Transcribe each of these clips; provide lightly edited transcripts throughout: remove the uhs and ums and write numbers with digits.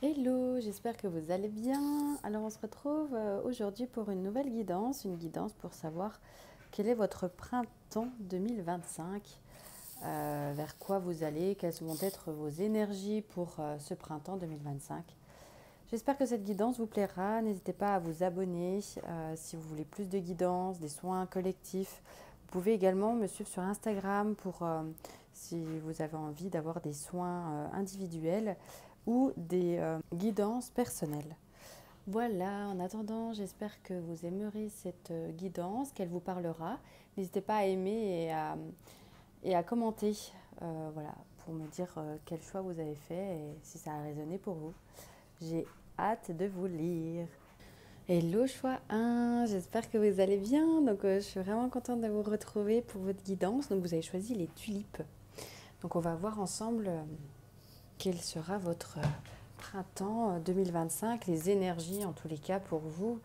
Hello, j'espère que vous allez bien. Alors on se retrouve aujourd'hui pour une guidance pour savoir quel est votre printemps 2025, vers quoi vous allez, quelles vont être vos énergies pour ce printemps 2025. J'espère que cette guidance vous plaira. N'hésitez pas à vous abonner si vous voulez plus de guidance, des soins collectifs. Vous pouvez également me suivre sur Instagram pour si vous avez envie d'avoir des soins individuels ou des guidances personnelles. Voilà, en attendant, j'espère que vous aimerez cette guidance, qu'elle vous parlera. N'hésitez pas à aimer et à commenter voilà, pour me dire quel choix vous avez fait et si ça a résonné pour vous. J'ai hâte de vous lire. Hello choix 1, j'espère que vous allez bien. Donc je suis vraiment contente de vous retrouver pour votre guidance. Donc vous avez choisi les tulipes. Donc on va voir ensemble quel sera votre printemps 2025, les énergies en tous les cas pour vous.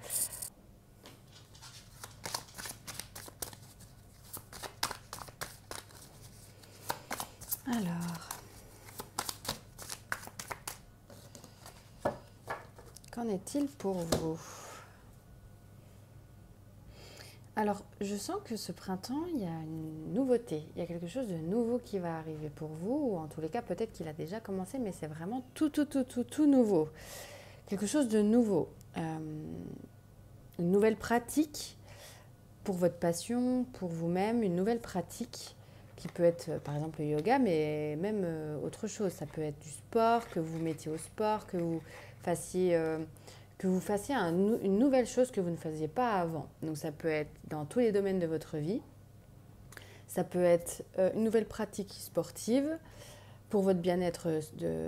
Alors, qu'en est-il pour vous? Alors, je sens que ce printemps, il y a une nouveauté. Il y a quelque chose de nouveau qui va arriver pour vous. Ou en tous les cas, peut-être qu'il a déjà commencé, mais c'est vraiment tout nouveau. Quelque chose de nouveau. Une nouvelle pratique pour votre passion, pour vous-même. Une nouvelle pratique qui peut être, par exemple, le yoga, mais même autre chose. Ça peut être du sport, que vous mettiez au sport, fassiez... euh, que vous fassiez une nouvelle chose que vous ne faisiez pas avant. Donc ça peut être dans tous les domaines de votre vie. Ça peut être une nouvelle pratique sportive pour votre bien-être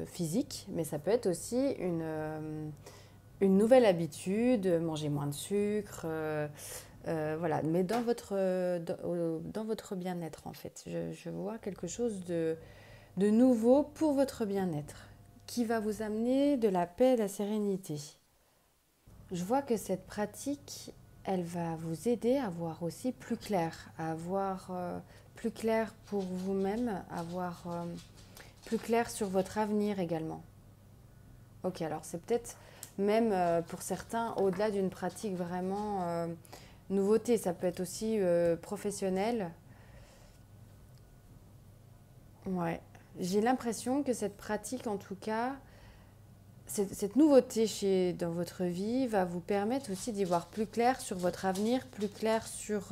physique, mais ça peut être aussi une nouvelle habitude, manger moins de sucre, voilà, mais dans votre bien-être en fait. Je vois quelque chose de nouveau pour votre bien-être qui va vous amener de la paix et de la sérénité. Je vois que cette pratique, elle va vous aider à voir aussi plus clair, à voir plus clair pour vous-même, à voir plus clair sur votre avenir également. Ok, alors c'est peut-être même pour certains, au-delà d'une pratique vraiment nouveauté, ça peut être aussi professionnel. Ouais, j'ai l'impression que cette pratique, en tout cas, cette nouveauté dans votre vie va vous permettre aussi d'y voir plus clair sur votre avenir, plus clair sur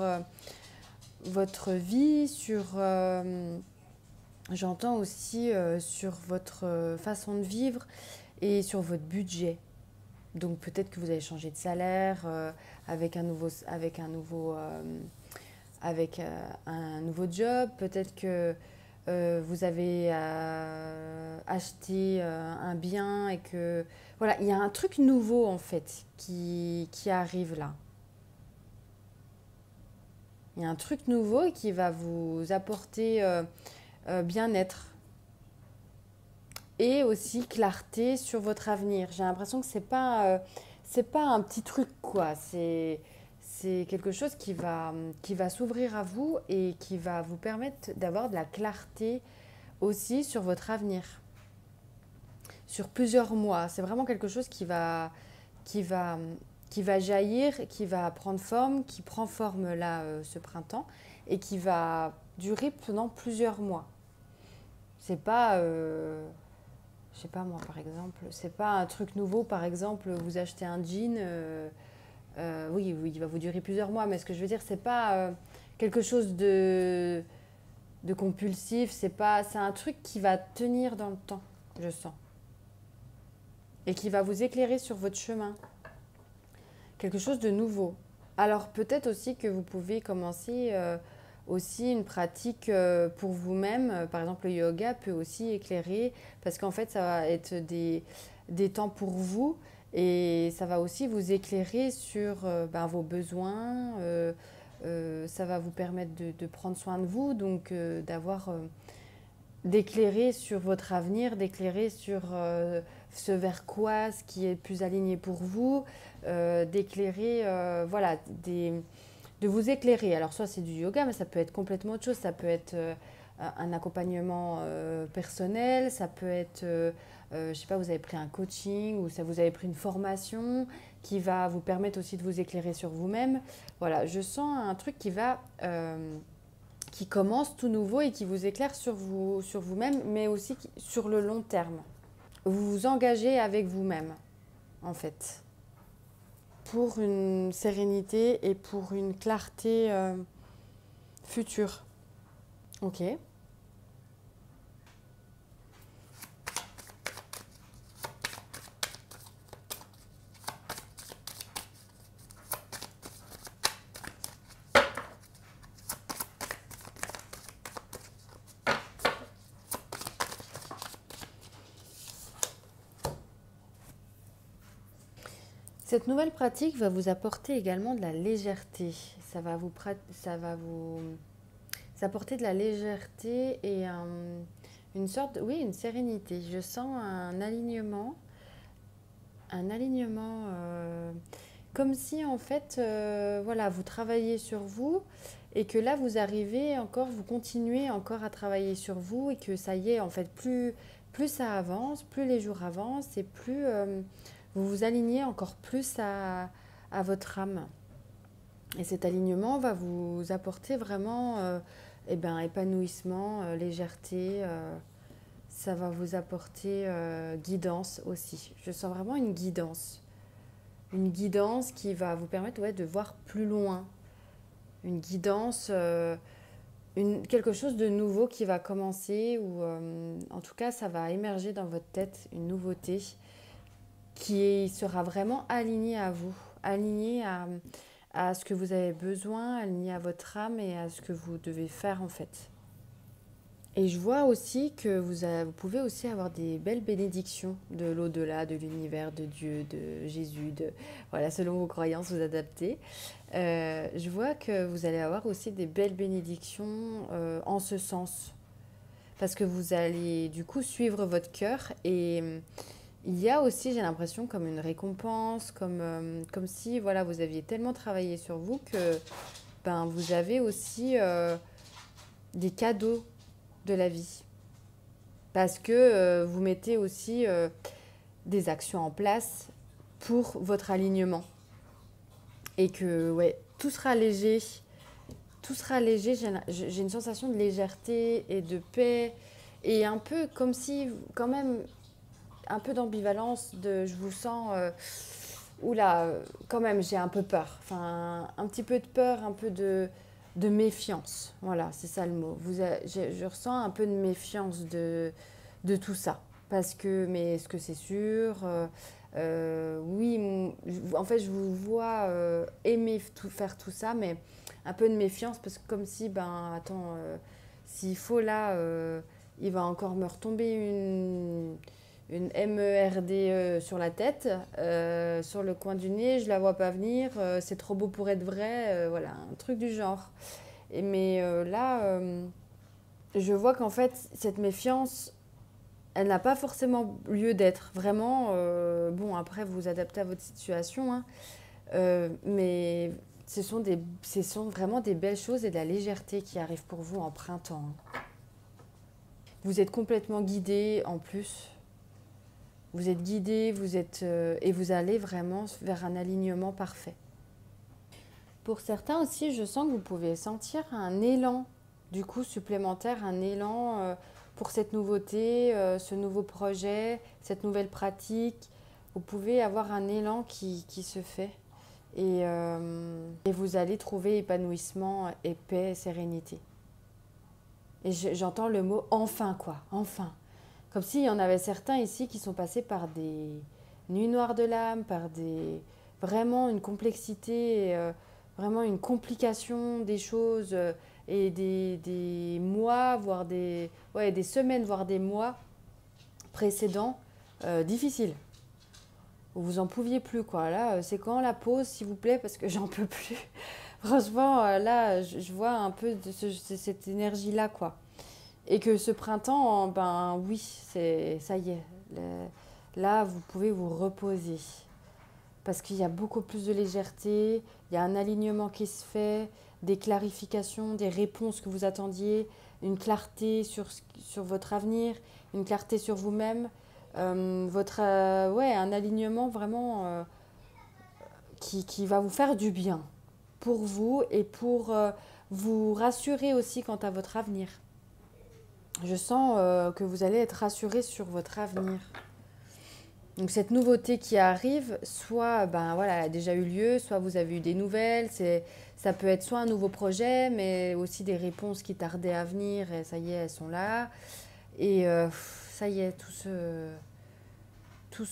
votre vie, j'entends aussi sur votre façon de vivre et sur votre budget. Donc peut-être que vous allez changer de salaire avec un nouveau job. Peut-être que vous avez acheté un bien et que voilà, il y a un truc nouveau en fait qui arrive là. Il y a un truc nouveau qui va vous apporter bien-être et aussi clarté sur votre avenir. J'ai l'impression que c'est pas un petit truc quoi. C'est quelque chose qui va s'ouvrir à vous et qui va vous permettre d'avoir de la clarté aussi sur votre avenir, sur plusieurs mois. C'est vraiment quelque chose qui va, qui va jaillir, qui va prendre forme, qui prend forme là ce printemps et qui va durer pendant plusieurs mois. C'est pas, je sais pas moi par exemple, c'est pas un truc nouveau par exemple, vous achetez un jean, oui, oui, il va vous durer plusieurs mois, mais ce que je veux dire, c'est pas quelque chose de compulsif, c'est un truc qui va tenir dans le temps, je sens, et qui va vous éclairer sur votre chemin, quelque chose de nouveau. Alors peut-être aussi que vous pouvez commencer aussi une pratique pour vous-même. Par exemple, le yoga peut aussi éclairer parce qu'en fait, ça va être des temps pour vous et ça va aussi vous éclairer sur ben, vos besoins. Ça va vous permettre de prendre soin de vous, donc d'éclairer sur votre avenir, d'éclairer sur ce vers quoi, ce qui est le plus aligné pour vous, d'éclairer, de vous éclairer. Alors soit c'est du yoga, mais ça peut être complètement autre chose. Ça peut être un accompagnement personnel, ça peut être, je sais pas, vous avez pris un coaching ou ça vous avez pris une formation qui va vous permettre aussi de vous éclairer sur vous-même. Voilà, je sens un truc qui commence tout nouveau et qui vous éclaire sur vous-même, mais aussi sur le long terme. Vous vous engagez avec vous-même, en fait, pour une sérénité et pour une clarté future. Ok. Cette nouvelle pratique va vous apporter également de la légèreté. Ça va vous apporter de la légèreté et une sorte, oui, une sérénité. Je sens un alignement, comme si en fait, voilà, vous travaillez sur vous et que là vous arrivez encore, vous continuez encore à travailler sur vous et que ça y est, en fait, plus ça avance, plus les jours avancent et plus vous vous alignez encore plus à votre âme. Et cet alignement va vous apporter vraiment eh ben, épanouissement, légèreté. Ça va vous apporter guidance aussi. Je sens vraiment une guidance. Une guidance qui va vous permettre de voir plus loin. Une guidance, quelque chose de nouveau qui va commencer ou en tout cas ça va émerger dans votre tête, une nouveauté qui sera vraiment alignée à vous, alignée à ce que vous avez besoin, alignée à votre âme et à ce que vous devez faire en fait. Et je vois aussi que vous pouvez aussi avoir des belles bénédictions de l'au-delà, de l'univers, de Dieu, de Jésus, voilà, selon vos croyances, vous adaptez. Je vois que vous allez avoir aussi des belles bénédictions en ce sens. Parce que vous allez du coup suivre votre cœur et il y a aussi, j'ai l'impression, comme une récompense, comme si voilà, vous aviez tellement travaillé sur vous que ben, vous avez aussi des cadeaux de la vie. Parce que vous mettez aussi des actions en place pour votre alignement. Et que ouais, tout sera léger. Tout sera léger. J'ai une sensation de légèreté et de paix. Et un peu comme si, quand même, un peu d'ambivalence. Je vous sens... oula, quand même, j'ai un peu peur. Enfin, un petit peu de peur, un peu de méfiance. Voilà, c'est ça le mot. Je ressens un peu de méfiance de tout ça. Parce que, mais est-ce que c'est sûr oui, en fait, je vous vois aimer faire tout ça, mais un peu de méfiance, parce que comme si, ben, attends, s'il faut là, il va encore me retomber une MERD sur la tête, sur le coin du nez, je la vois pas venir, c'est trop beau pour être vrai, voilà, un truc du genre. Mais là, je vois qu'en fait, cette méfiance, elle n'a pas forcément lieu d'être. Vraiment, bon, après, vous vous adaptez à votre situation, hein, mais ce sont vraiment des belles choses et de la légèreté qui arrivent pour vous en printemps. Vous êtes complètement guidé en plus. Vous êtes guidé, et vous allez vraiment vers un alignement parfait. Pour certains aussi, je sens que vous pouvez sentir un élan, du coup, supplémentaire, un élan pour cette nouveauté, ce nouveau projet, cette nouvelle pratique. Vous pouvez avoir un élan qui se fait et vous allez trouver épanouissement et paix et sérénité. Et j'entends le mot « enfin » quoi, enfin. Comme s'il y en avait certains ici qui sont passés par des nuits noires de l'âme, par vraiment une complexité, vraiment une complication des choses et des mois, voire des semaines, voire des mois précédents difficiles. Où vous en pouviez plus quoi. Là, c'est quand la pause, s'il vous plaît, parce que j'en peux plus. Franchement, là, je vois un peu de cette énergie-là quoi. Et que ce printemps, ben oui, ça y est. Là, vous pouvez vous reposer. parce qu'il y a beaucoup plus de légèreté, il y a un alignement qui se fait, des clarifications, des réponses que vous attendiez, une clarté sur votre avenir, une clarté sur vous-même, ouais, un alignement vraiment qui va vous faire du bien pour vous et pour vous rassurer aussi quant à votre avenir. Je sens que vous allez être rassuré sur votre avenir. Donc cette nouveauté qui arrive, soit ben voilà, elle a déjà eu lieu, soit vous avez eu des nouvelles. Ça peut être soit un nouveau projet, mais aussi des réponses qui tardaient à venir et ça y est, elles sont là. Et ça y est, tout se, tout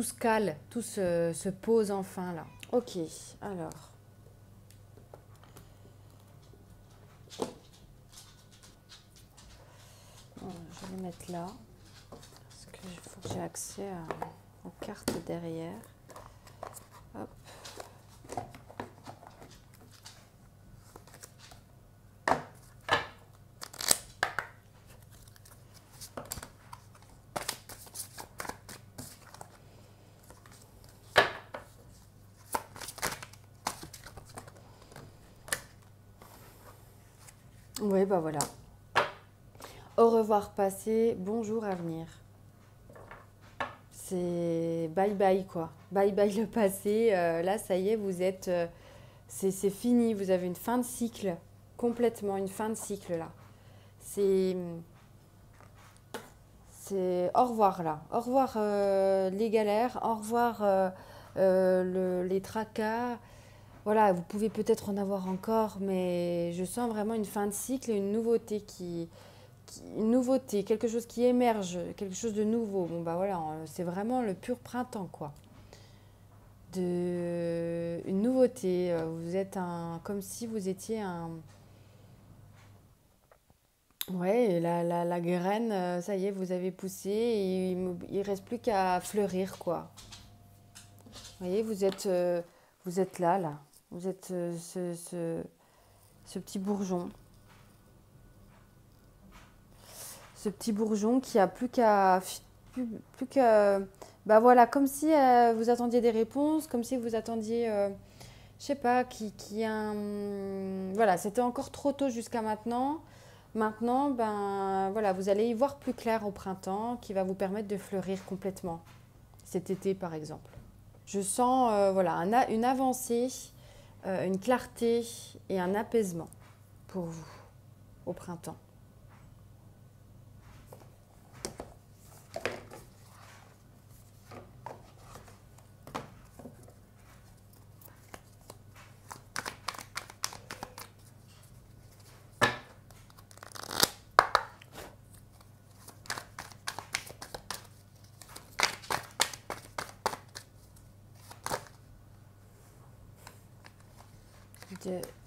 se cale, se pose enfin là. Ok, alors. Je vais les mettre là. Parce qu'il faut que j'ai accès aux cartes derrière. Hop. Oui, bah voilà. Au revoir passé, bonjour avenir. C'est bye bye quoi. Bye bye le passé. Là, ça y est, vous êtes. C'est fini. Vous avez une fin de cycle. Complètement une fin de cycle là. C'est. C'est au revoir là. Au revoir les galères. Au revoir les tracas. Voilà, vous pouvez peut-être en avoir encore, mais je sens vraiment une fin de cycle et une nouveauté une nouveauté, quelque chose qui émerge, quelque chose de nouveau. Bon bah voilà, c'est vraiment le pur printemps quoi. Une nouveauté. Vous êtes comme si vous étiez un. Ouais, la graine, ça y est, vous avez poussé et il reste plus qu'à fleurir quoi. Vous voyez, vous êtes là, là. Vous êtes ce petit bourgeon. Ce petit bourgeon qui a plus qu'à bah voilà, comme si vous attendiez des réponses, comme si vous attendiez je sais pas qui un voilà, c'était encore trop tôt jusqu'à maintenant. Maintenant ben voilà, vous allez y voir plus clair au printemps qui va vous permettre de fleurir complètement cet été par exemple. Je sens voilà, une avancée, une clarté et un apaisement pour vous au printemps.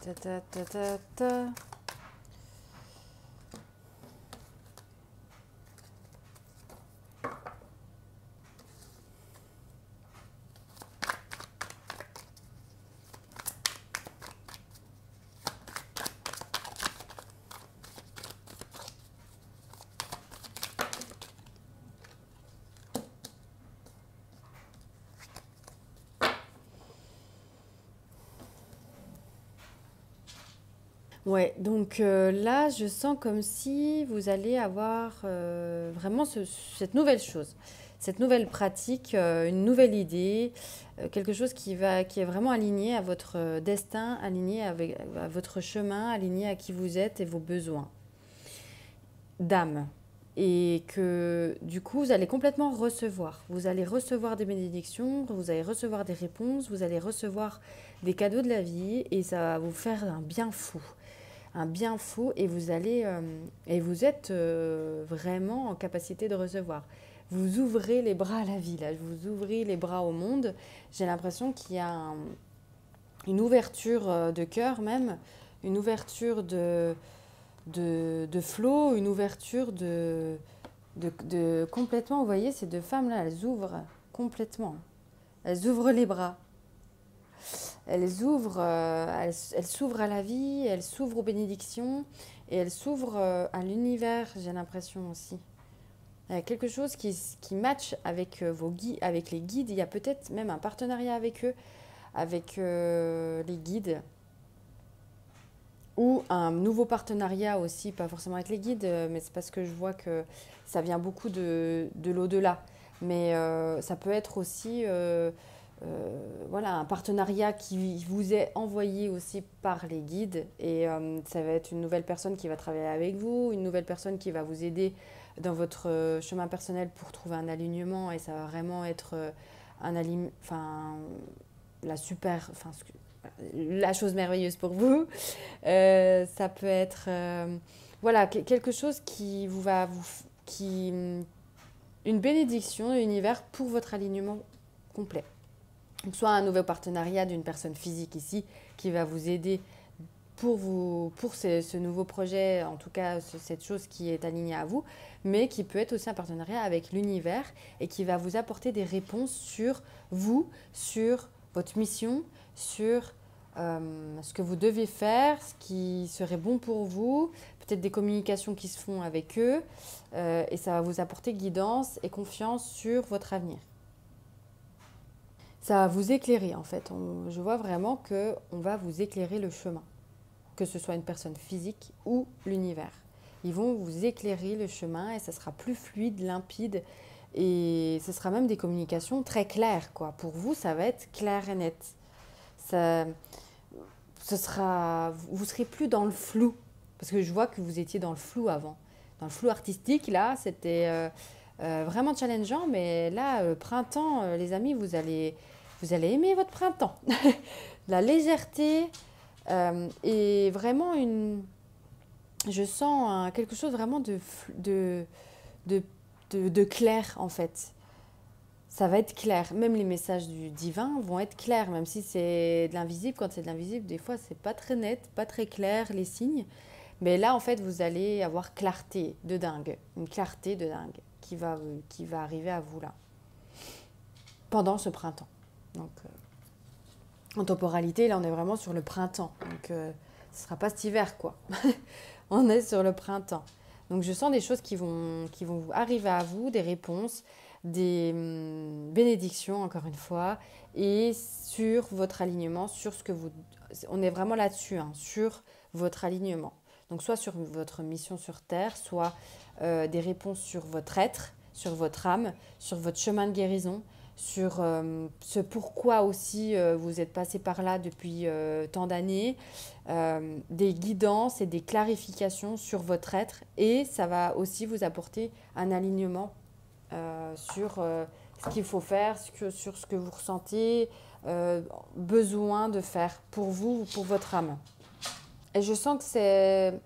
Ta, ta, ta, ta, ta. Ouais, donc là, je sens comme si vous allez avoir vraiment cette nouvelle chose, cette nouvelle pratique, une nouvelle idée, quelque chose qui est vraiment aligné à votre destin, aligné à votre chemin, aligné à qui vous êtes et vos besoins d'âme. Et que du coup, vous allez complètement recevoir. Vous allez recevoir des bénédictions, vous allez recevoir des réponses, vous allez recevoir des cadeaux de la vie et ça va vous faire un bien fou. Un bien fou et et vous êtes vraiment en capacité de recevoir. Vous ouvrez les bras à la vie, là, vous ouvrez les bras au monde. J'ai l'impression qu'il y a une ouverture de cœur même, une ouverture de flot, une ouverture de complètement, vous voyez, ces deux femmes-là, elles ouvrent complètement. Elles ouvrent les bras. Elles s'ouvrent à la vie, elles s'ouvrent aux bénédictions et elles s'ouvrent à l'univers, j'ai l'impression aussi. Il y a quelque chose qui match avec, avec les guides. Il y a peut-être même un partenariat avec eux, avec les guides. Ou un nouveau partenariat aussi, pas forcément avec les guides, mais c'est parce que je vois que ça vient beaucoup de l'au-delà. Mais ça peut être aussi voilà, un partenariat qui vous est envoyé aussi par les guides. Et ça va être une nouvelle personne qui va travailler avec vous, une nouvelle personne qui va vous aider dans votre chemin personnel pour trouver un alignement. Et ça va vraiment être un alignement, enfin, la super, enfin, la chose merveilleuse pour vous. Ça peut être voilà, quelque chose qui vous va vous qui une bénédiction de l'univers pour votre alignement complet. Donc, soit un nouveau partenariat d'une personne physique ici qui va vous aider pour ce nouveau projet, en tout cas cette chose qui est alignée à vous, mais qui peut être aussi un partenariat avec l'univers et qui va vous apporter des réponses sur vous, sur votre mission, sur ce que vous devez faire, ce qui serait bon pour vous, peut-être des communications qui se font avec eux, et ça va vous apporter guidance et confiance sur votre avenir. Ça va vous éclairer en fait. Je vois vraiment qu'on va vous éclairer le chemin, que ce soit une personne physique ou l'univers. Ils vont vous éclairer le chemin et ça sera plus fluide, limpide et ce sera même des communications très claires, quoi. Pour vous, ça va être clair et net. Ça, vous serez plus dans le flou parce que je vois que vous étiez dans le flou avant. Dans le flou artistique, là, c'était vraiment challengeant, mais là, printemps, les amis, vous allez aimer votre printemps. La légèreté et vraiment je sens quelque chose vraiment de clair en fait. Ça va être clair. Même les messages du divin vont être clairs, même si c'est de l'invisible. Quand c'est de l'invisible, des fois, c'est pas très net, pas très clair les signes. Mais là, en fait, vous allez avoir clarté de dingue. Une clarté de dingue qui va arriver à vous là. Pendant ce printemps. Donc, en temporalité, là, on est vraiment sur le printemps. Donc, ce ne sera pas cet hiver, quoi. On est sur le printemps. Donc, je sens des choses qui vont arriver à vous, des réponses, des bénédictions, encore une fois, et sur votre alignement, sur ce que vous... On est vraiment là-dessus, hein, sur votre alignement. Donc, soit sur votre mission sur Terre, soit des réponses sur votre être, sur votre âme, sur votre chemin de guérison, sur ce pourquoi aussi vous êtes passé par là depuis tant d'années, des guidances et des clarifications sur votre être. Et ça va aussi vous apporter un alignement sur ce qu'il faut faire, sur ce que vous ressentez, besoin de faire pour vous ou pour votre âme. Et je sens que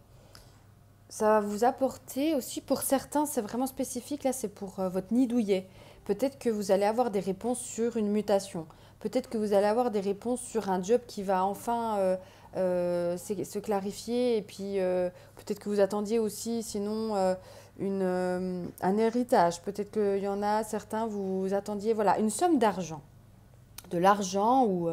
ça va vous apporter aussi, pour certains, c'est vraiment spécifique, là c'est pour votre nid douillet. Peut-être que vous allez avoir des réponses sur une mutation. Peut-être que vous allez avoir des réponses sur un job qui va enfin se clarifier. Et puis peut-être que vous attendiez aussi sinon un héritage. Peut-être qu'il y en a certains, vous attendiez voilà, une somme d'argent. De l'argent ou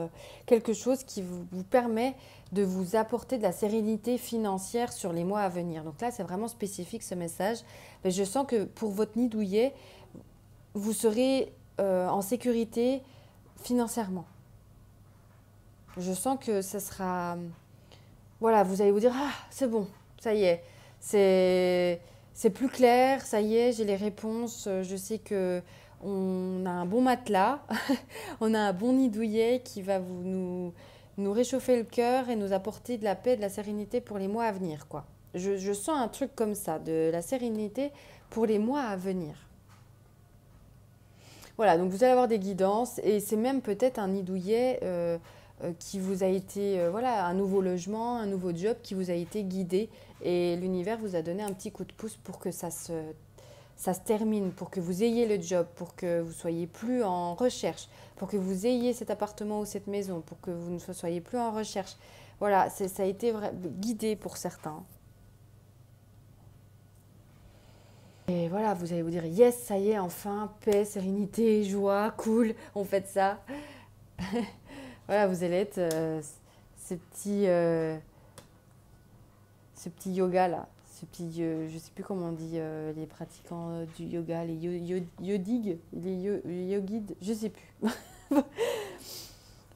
quelque chose qui vous permet de vous apporter de la sérénité financière sur les mois à venir. Donc là, c'est vraiment spécifique ce message. Mais je sens que pour votre nid douillet, vous serez en sécurité financièrement. Je sens que ça sera... Voilà, vous allez vous dire, ah, c'est bon, ça y est, c'est plus clair, ça y est, j'ai les réponses, je sais que on a un bon matelas, on a un bon nid douillet qui va nous réchauffer le cœur et nous apporter de la paix, de la sérénité pour les mois à venir, quoi. Je sens un truc comme ça, de la sérénité pour les mois à venir. Voilà, donc vous allez avoir des guidances et c'est même peut-être un nid douillet qui vous a été, voilà, un nouveau logement, un nouveau job qui vous a été guidé et l'univers vous a donné un petit coup de pouce pour que ça se termine, pour que vous ayez le job, pour que vous soyez plus en recherche, pour que vous ayez cet appartement ou cette maison, pour que vous ne soyez plus en recherche. Voilà, ça a été guidé pour certains. Et voilà, vous allez vous dire, yes, ça y est, enfin, paix, sérénité, joie, cool, on fait ça. Voilà, vous allez être ce petit yoga là, ce petit, je sais plus comment on dit, les pratiquants du yoga, les yodigues, les yogides, je sais plus.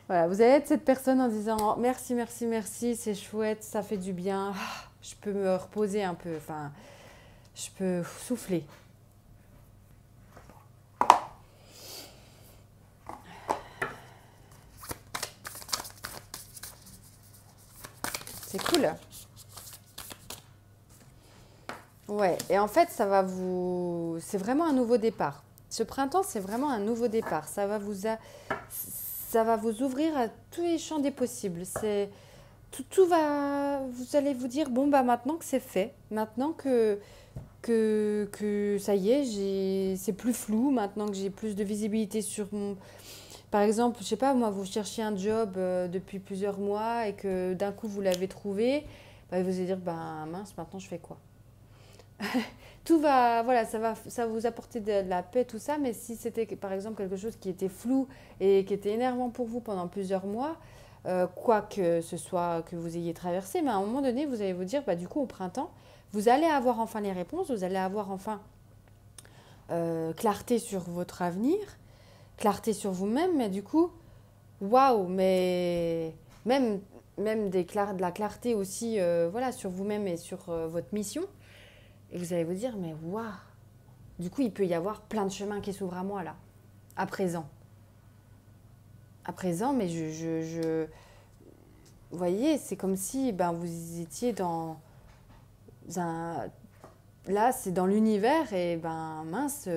Voilà, vous allez être cette personne en disant oh, merci, merci, merci, c'est chouette, ça fait du bien, ah, je peux me reposer un peu, enfin, je peux souffler. C'est cool. Ouais, et en fait, ça va vous... C'est vraiment un nouveau départ. Ce printemps, c'est vraiment un nouveau départ. Ça va vous ouvrir à tous les champs des possibles. Tout va... Vous allez vous dire, bon, bah maintenant que c'est fait, maintenant que ça y est, c'est plus flou, maintenant que j'ai plus de visibilité sur mon... Par exemple, je sais pas, moi, vous cherchiez un job depuis plusieurs mois et que d'un coup, vous l'avez trouvé, bah, vous allez dire, bah mince, maintenant, je fais quoi? Tout va, voilà, ça va vous apporter de la paix, tout ça, mais si c'était par exemple quelque chose qui était flou et qui était énervant pour vous pendant plusieurs mois, quoi que ce soit que vous ayez traversé, mais à un moment donné, vous allez vous dire, bah, du coup, au printemps, vous allez avoir enfin les réponses, vous allez avoir enfin clarté sur votre avenir, clarté sur vous-même, mais du coup, waouh, mais même, même de la clarté aussi voilà, sur vous-même et sur votre mission. Et vous allez vous dire, mais waouh, du coup, il peut y avoir plein de chemins qui s'ouvrent à moi là, à présent. À présent, mais vous voyez, c'est comme si ben, vous étiez dans un... Là, c'est dans l'univers et ben mince,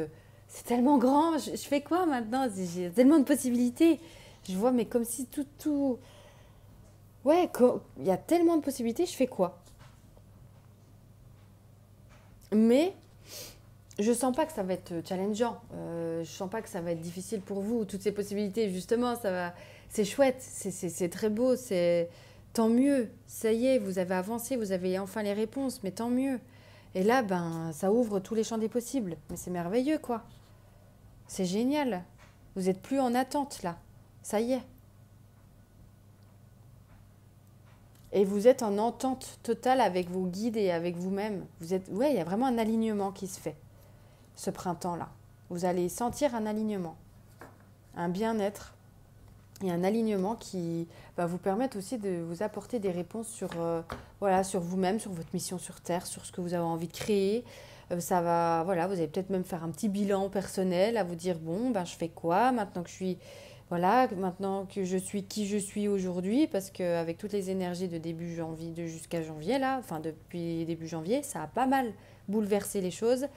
c'est tellement grand, je fais quoi maintenant? J'ai tellement de possibilités. Je vois, mais comme si tout... Ouais, il y a tellement de possibilités, je fais quoi? Mais je sens pas que ça va être challengeant. Je sens pas que ça va être difficile pour vous. Toutes ces possibilités, justement, ça va. C'est chouette, c'est très beau, c'est tant mieux. Ça y est, vous avez avancé, vous avez enfin les réponses, mais tant mieux. Et là, ben, ça ouvre tous les champs des possibles. Mais c'est merveilleux, quoi. C'est génial. Vous êtes plus en attente là. Ça y est. Et vous êtes en entente totale avec vos guides et avec vous-même. Vous êtes, ouais, il y a vraiment un alignement qui se fait ce printemps-là. Vous allez sentir un alignement, un bien-être et un alignement qui va vous permettre aussi de vous apporter des réponses sur, voilà, sur vous-même, sur votre mission sur Terre, sur ce que vous avez envie de créer. Ça va, voilà, vous allez peut-être même faire un petit bilan personnel, à vous dire, bon, ben, je fais quoi maintenant que je suis... Voilà, maintenant que je suis qui je suis aujourd'hui, parce qu'avec toutes les énergies de début janvier, de jusqu'à janvier, là, enfin depuis début janvier, ça a pas mal bouleversé les choses.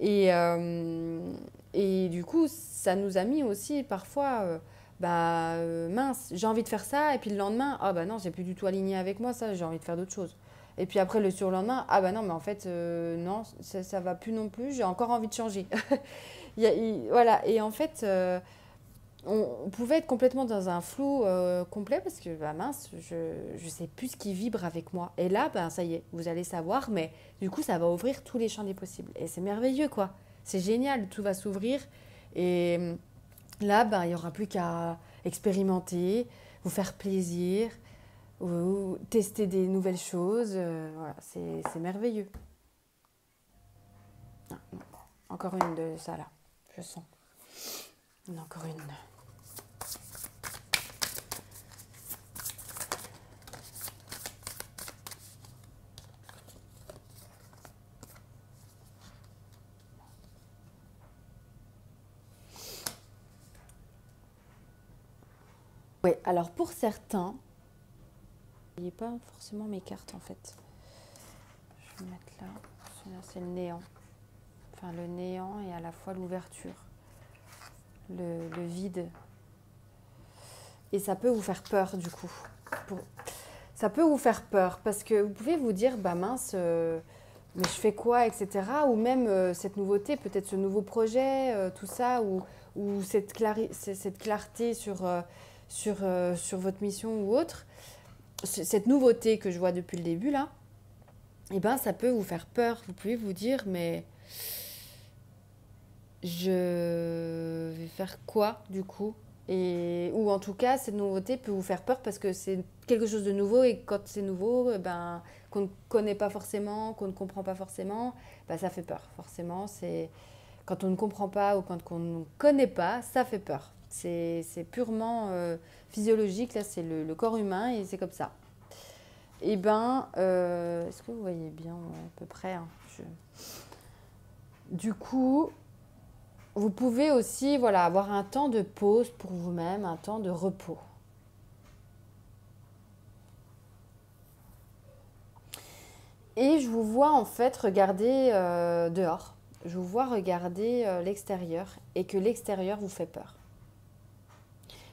Et, euh, et du coup, ça nous a mis aussi parfois, mince, j'ai envie de faire ça, et puis le lendemain, ah bah non, j'ai plus du tout aligné avec moi, ça, j'ai envie de faire d'autres choses. Et puis après, le surlendemain, ah bah non, mais en fait, non, ça va plus non plus, j'ai encore envie de changer. Voilà, et en fait, on pouvait être complètement dans un flou complet parce que bah mince, je sais plus ce qui vibre avec moi. Et là, ben ça y est, vous allez savoir, mais du coup, ça va ouvrir tous les champs des possibles. Et c'est merveilleux, quoi. C'est génial, tout va s'ouvrir. Et là, ben, il n'y aura plus qu'à expérimenter, vous faire plaisir, ou tester des nouvelles choses. Voilà, c'est merveilleux. Ah, non. Encore une de ça, là, je sens. Encore une. Oui, alors pour certains, il n'y a pas forcément mes cartes en fait. Je vais mettre là. Celui-là, c'est le néant. Enfin, le néant et à la fois l'ouverture, le vide. Et ça peut vous faire peur du coup. Ça peut vous faire peur parce que vous pouvez vous dire, bah mince, mais je fais quoi, etc. Ou même cette nouveauté, peut-être ce nouveau projet, tout ça, ou cette clarté sur votre mission ou autre. Cette nouveauté que je vois depuis le début là, eh ben, ça peut vous faire peur. Vous pouvez vous dire, mais je vais faire quoi du coup? Ou en tout cas, cette nouveauté peut vous faire peur parce que c'est quelque chose de nouveau et quand c'est nouveau, ben, qu'on ne connaît pas forcément, qu'on ne comprend pas forcément, ben, ça fait peur. Forcément, c'est quand on ne comprend pas ou quand on ne connaît pas, ça fait peur. C'est purement physiologique, là c'est le corps humain et c'est comme ça. Et ben, est-ce que vous voyez bien à peu près hein, Du coup, vous pouvez aussi voilà, avoir un temps de pause pour vous-même, un temps de repos. Et je vous vois en fait regarder dehors. Je vous vois regarder l'extérieur et que l'extérieur vous fait peur.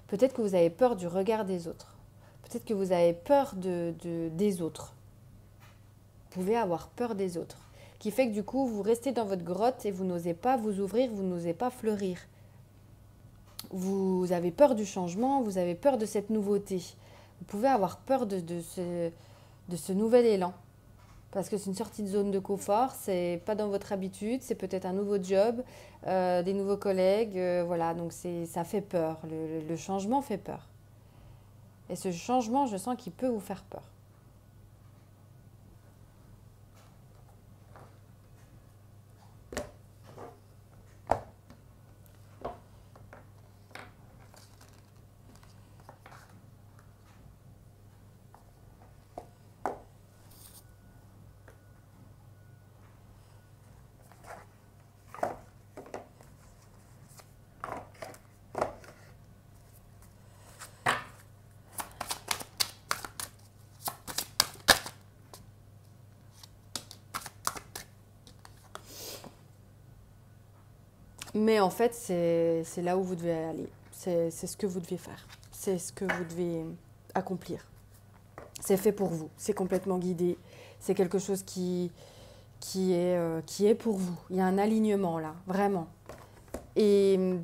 Peut-être que vous avez peur du regard des autres. Peut-être que vous avez peur des autres. Vous pouvez avoir peur des autres. Qui fait que du coup, vous restez dans votre grotte et vous n'osez pas vous ouvrir, vous n'osez pas fleurir. Vous avez peur du changement, vous avez peur de cette nouveauté. Vous pouvez avoir peur de ce nouvel élan. Parce que c'est une sortie de zone de confort, c'est pas dans votre habitude, c'est peut-être un nouveau job, des nouveaux collègues, voilà, donc ça fait peur, le changement fait peur. Et ce changement, je sens qu'il peut vous faire peur. Mais en fait, c'est là où vous devez aller. C'est ce que vous devez faire. C'est ce que vous devez accomplir. C'est fait pour vous. C'est complètement guidé. C'est quelque chose qui est pour vous. Il y a un alignement là, vraiment. Et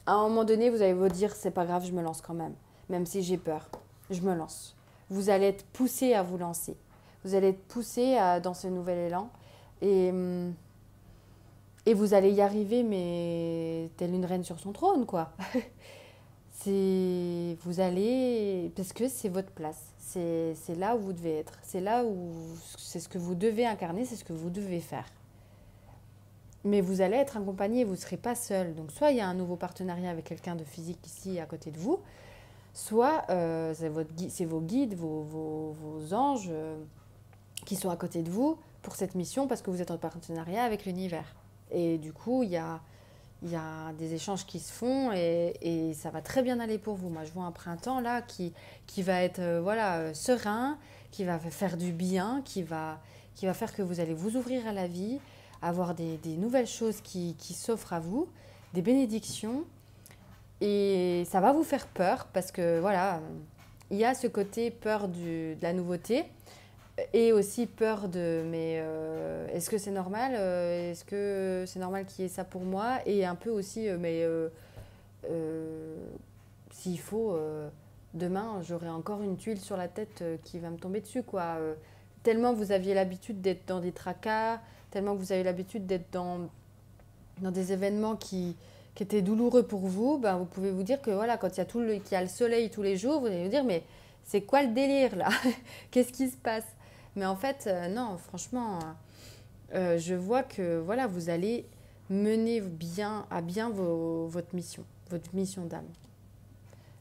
à un moment donné, vous allez vous dire, c'est pas grave, je me lance quand même. Même si j'ai peur, je me lance. Vous allez être poussé à vous lancer. Vous allez être poussé dans ce nouvel élan. Et vous allez y arriver, mais telle une reine sur son trône, quoi. Vous allez, parce que c'est votre place. C'est là où vous devez être. C'est là où, c'est ce que vous devez incarner, c'est ce que vous devez faire. Mais vous allez être accompagné, vous ne serez pas seul. Donc soit il y a un nouveau partenariat avec quelqu'un de physique ici à côté de vous, soit c'est vos guides, vos anges qui sont à côté de vous pour cette mission parce que vous êtes en partenariat avec l'univers. Et du coup, il y a des échanges qui se font et ça va très bien aller pour vous. Moi, je vois un printemps là qui va être serein, qui va faire du bien, qui va faire que vous allez vous ouvrir à la vie, avoir des nouvelles choses qui s'offrent à vous, des bénédictions. Et ça va vous faire peur parce que voilà, il y a ce côté peur de la nouveauté. Et aussi peur mais est-ce que c'est normal est-ce que c'est normal qu'il y ait ça pour moi? Et un peu aussi, s'il faut, demain, j'aurai encore une tuile sur la tête qui va me tomber dessus, quoi. Tellement vous aviez l'habitude d'être dans des tracas, tellement que vous avez l'habitude d'être dans des événements qui étaient douloureux pour vous, ben, vous pouvez vous dire que voilà, quand il y a qu'il y a le soleil tous les jours, vous allez vous dire, mais c'est quoi le délire, là? Qu'est-ce qui se passe? Mais en fait, non, franchement, je vois que voilà, vous allez mener à bien votre mission d'âme.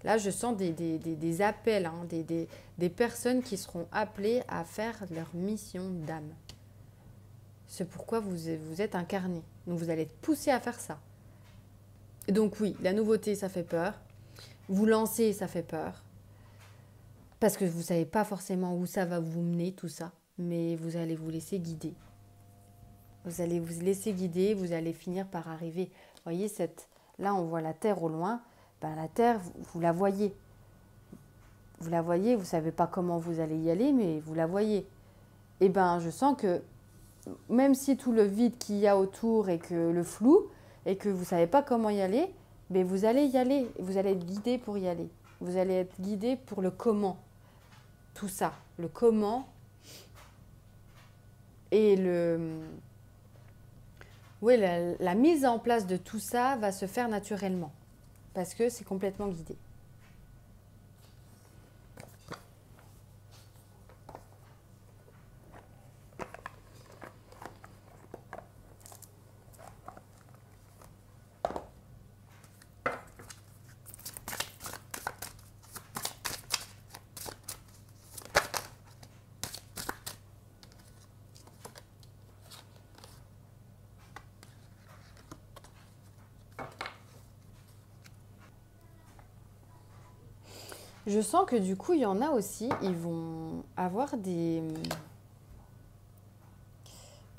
Là, je sens des appels, hein, des personnes qui seront appelées à faire leur mission d'âme. C'est pourquoi vous êtes incarné. Donc, vous allez être poussé à faire ça. Et donc, oui, la nouveauté, ça fait peur. Vous lancer, ça fait peur. Parce que vous ne savez pas forcément où ça va vous mener, tout ça. Mais vous allez vous laisser guider. Vous allez vous laisser guider, vous allez finir par arriver. Vous voyez, là, on voit la Terre au loin. Ben, la Terre, vous la voyez. Vous la voyez, vous ne savez pas comment vous allez y aller, mais vous la voyez. Et ben, je sens que même si tout le vide qu'il y a autour et que le flou, et que vous ne savez pas comment y aller, mais vous allez y aller. Vous allez être guidé pour y aller. Vous allez être guidé pour le comment. Tout ça, le comment et la mise en place de tout ça va se faire naturellement parce que c'est complètement guidé. Je sens que du coup, il y en a aussi, ils vont avoir des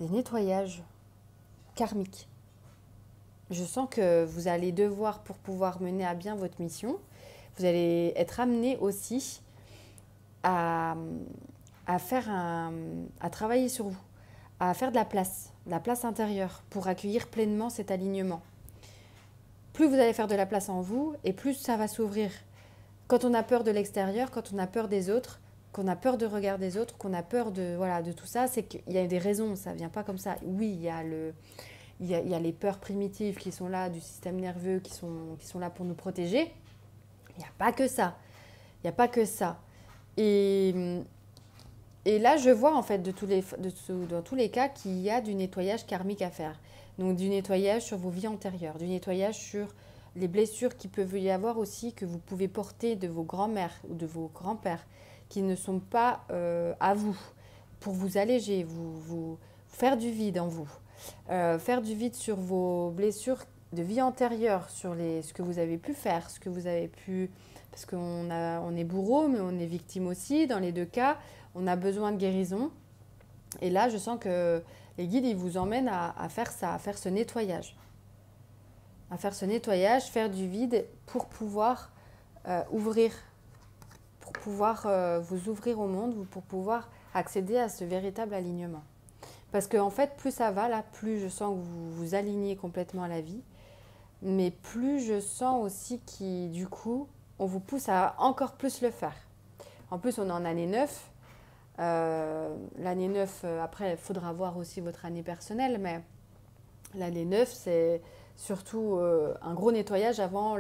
nettoyages karmiques. Je sens que vous allez devoir, pour pouvoir mener à bien votre mission, vous allez être amené aussi à, à travailler sur vous, à faire de la place intérieure pour accueillir pleinement cet alignement. Plus vous allez faire de la place en vous et plus ça va s'ouvrir. Quand on a peur de l'extérieur, quand on a peur des autres, qu'on a peur de regard des autres, qu'on a peur de tout ça, c'est qu'il y a des raisons, ça ne vient pas comme ça. Oui, il y a les peurs primitives qui sont là, du système nerveux, qui sont là pour nous protéger. Il n'y a pas que ça. Il n'y a pas que ça. Et là, je vois en fait dans tous les cas qu'il y a du nettoyage karmique à faire. Donc du nettoyage sur vos vies antérieures, du nettoyage sur les blessures qu'il peut y avoir aussi, que vous pouvez porter de vos grands-mères ou de vos grands-pères, qui ne sont pas à vous, pour vous alléger, vous faire du vide en vous. Faire du vide sur vos blessures de vie antérieure, sur ce que vous avez pu faire, ce que vous avez pu... Parce on est bourreau, mais on est victime aussi. Dans les deux cas, on a besoin de guérison. Et là, je sens que les guides, ils vous emmènent à faire ça, à faire ce nettoyage. À faire ce nettoyage, faire du vide pour pouvoir ouvrir, pour pouvoir vous ouvrir au monde, pour pouvoir accéder à ce véritable alignement. Parce qu'en fait, plus ça va, là, plus je sens que vous vous alignez complètement à la vie, mais plus je sens aussi du coup, on vous pousse à encore plus le faire. En plus, on est en année 9. L'année 9, après, il faudra voir aussi votre année personnelle, mais l'année 9, c'est surtout un gros nettoyage avant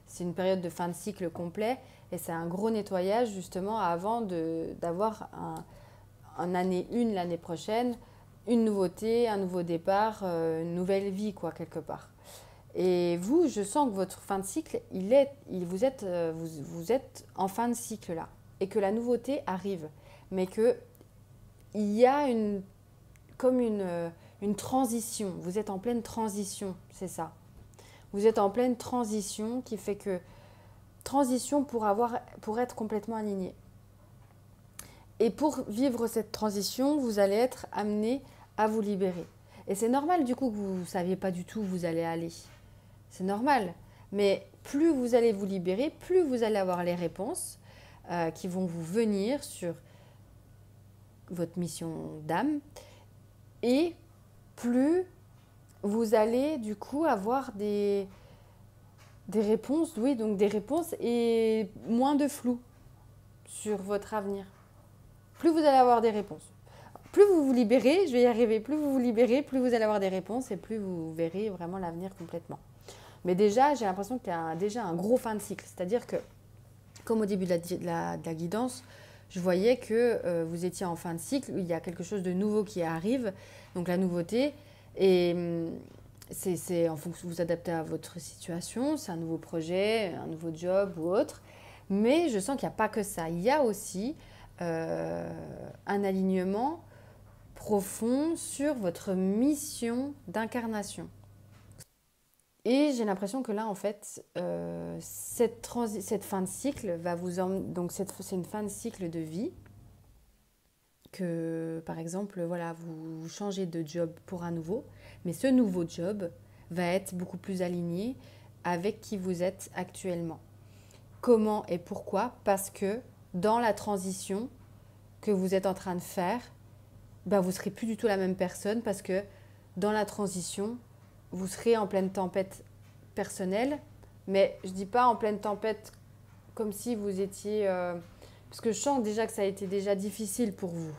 c'est une période de fin de cycle complet, et c'est un gros nettoyage justement avant d'avoir un année 1 l'année prochaine, une nouveauté, un nouveau départ, une nouvelle vie, quoi, quelque part. Et vous, je sens que votre fin de cycle, vous êtes en fin de cycle là, et que la nouveauté arrive, mais qu'il y a comme une transition. Vous êtes en pleine transition, c'est ça. Vous êtes en pleine transition qui fait que transition pour être complètement aligné. Et pour vivre cette transition, vous allez être amené à vous libérer. Et c'est normal du coup que vous ne saviez pas du tout où vous allez aller. C'est normal. Mais plus vous allez vous libérer, plus vous allez avoir les réponses qui vont vous venir sur votre mission d'âme. Et plus vous allez du coup avoir des réponses, oui, donc des réponses et moins de flou sur votre avenir. Plus vous allez avoir des réponses. Plus vous vous libérez, je vais y arriver, plus vous vous libérez, plus vous allez avoir des réponses et plus vous verrez vraiment l'avenir complètement. Mais déjà, j'ai l'impression qu'il y a déjà un gros fin de cycle. C'est-à-dire que, comme au début de la guidance, je voyais que vous étiez en fin de cycle, il y a quelque chose de nouveau qui arrive, donc la nouveauté, et c'est en fonction, vous adaptez à votre situation, c'est un nouveau projet, un nouveau job ou autre, mais je sens qu'il n'y a pas que ça, il y a aussi un alignement profond sur votre mission d'incarnation. Et j'ai l'impression que là, en fait, cette fin de cycle va vous emmener... Donc, c'est une fin de cycle de vie. Que, par exemple, voilà, vous changez de job pour un nouveau. Mais ce nouveau job va être beaucoup plus aligné avec qui vous êtes actuellement. Comment et pourquoi? Parce que dans la transition que vous êtes en train de faire, ben, vous ne serez plus du tout la même personne parce que dans la transition, vous serez en pleine tempête personnelle, mais je ne dis pas en pleine tempête comme si vous étiez... parce que je sens déjà que ça a été déjà difficile pour vous.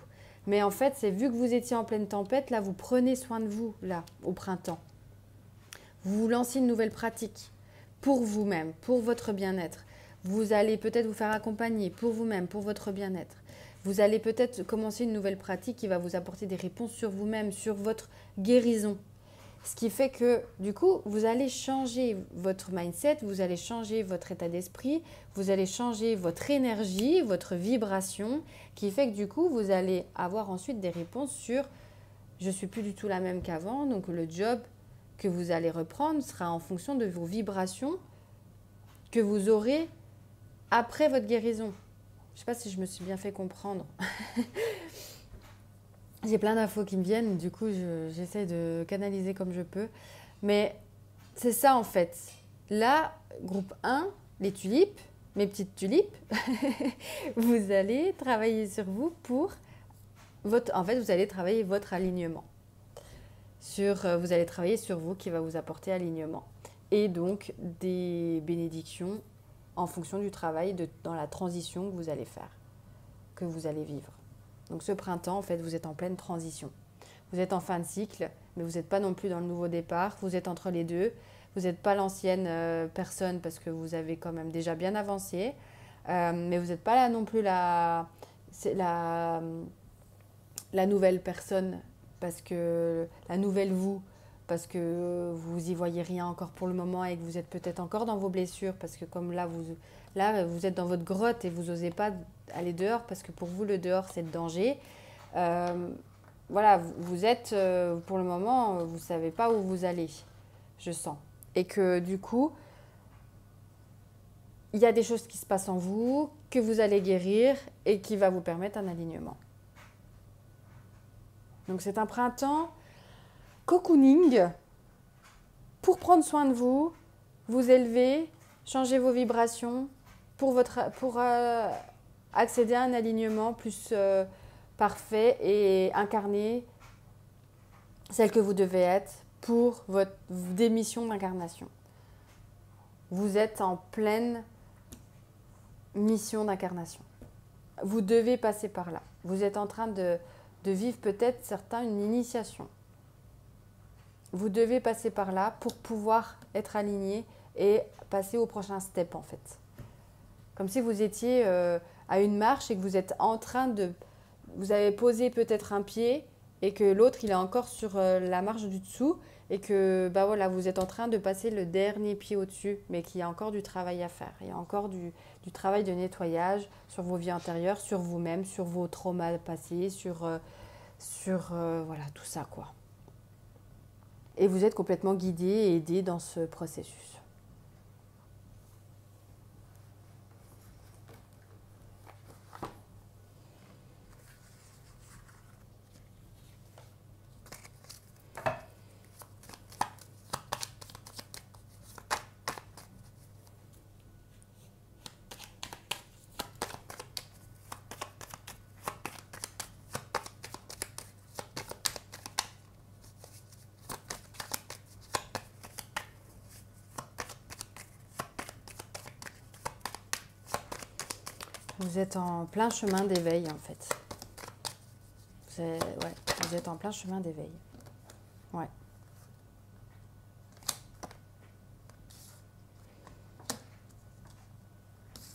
Mais en fait, c'est vu que vous étiez en pleine tempête, là, vous prenez soin de vous, là, au printemps. Vous vous lancez une nouvelle pratique pour vous-même, pour votre bien-être. Vous allez peut-être vous faire accompagner pour vous-même, pour votre bien-être. Vous allez peut-être commencer une nouvelle pratique qui va vous apporter des réponses sur vous-même, sur votre guérison. Ce qui fait que, du coup, vous allez changer votre mindset, vous allez changer votre état d'esprit, vous allez changer votre énergie, votre vibration, qui fait que, du coup, vous allez avoir ensuite des réponses sur « je ne suis plus du tout la même qu'avant ». Donc, le job que vous allez reprendre sera en fonction de vos vibrations que vous aurez après votre guérison. Je ne sais pas si je me suis bien fait comprendre. J'ai plein d'infos qui me viennent, du coup j'essaie de canaliser comme je peux. Mais c'est ça en fait. Là, groupe 1, les tulipes, mes petites tulipes, vous allez travailler sur vous pour votre... En fait, vous allez travailler votre alignement. Vous allez travailler sur vous qui va vous apporter alignement. Et donc des bénédictions en fonction du travail dans la transition que vous allez faire, que vous allez vivre. Donc ce printemps, en fait, vous êtes en pleine transition. Vous êtes en fin de cycle, mais vous n'êtes pas non plus dans le nouveau départ. Vous êtes entre les deux. Vous n'êtes pas l'ancienne personne parce que vous avez quand même déjà bien avancé. Mais vous n'êtes pas là non plus la nouvelle personne, parce que la nouvelle vous, parce que vous y voyez rien encore pour le moment et que vous êtes peut-être encore dans vos blessures, parce que comme là vous êtes dans votre grotte et vous n'osez pas aller dehors parce que pour vous le dehors c'est le danger. Voilà, vous êtes pour le moment, vous ne savez pas où vous allez, je sens. Et que du coup, il y a des choses qui se passent en vous, que vous allez guérir et qui va vous permettre un alignement. Donc c'est un printemps cocooning pour prendre soin de vous, vous élever, changer vos vibrations pour accéder à un alignement plus parfait et incarner celle que vous devez être pour votre démission d'incarnation. Vous êtes en pleine mission d'incarnation. Vous devez passer par là. Vous êtes en train de vivre peut-être une initiation. Vous devez passer par là pour pouvoir être aligné et passer au prochain step en fait. Comme si vous étiez à une marche et que vous êtes en train de... Vous avez posé peut-être un pied et que l'autre il est encore sur la marche du dessous et que voilà, vous êtes en train de passer le dernier pied au-dessus, mais qu'il y a encore du travail à faire. Il y a encore du travail de nettoyage sur vos vies antérieures, sur vous-même, sur vos traumas passés, sur voilà, tout ça quoi. Et vous êtes complètement guidé et aidé dans ce processus. Vous êtes en plein chemin d'éveil en fait. Vous êtes en plein chemin d'éveil. Ouais.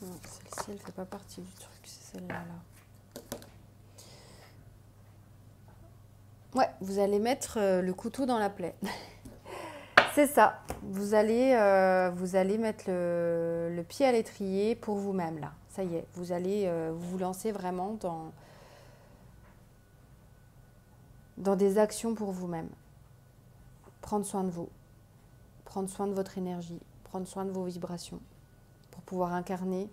Non, celle-ci, elle ne fait pas partie du truc, c'est celle-là. Ouais, vous allez mettre le couteau dans la plaie. C'est ça. Vous allez mettre le pied à l'étrier pour vous-même là. Ça y est, vous allez vous lancer vraiment dans des actions pour vous-même. Prendre soin de vous, prendre soin de votre énergie, prendre soin de vos vibrations pour pouvoir incarner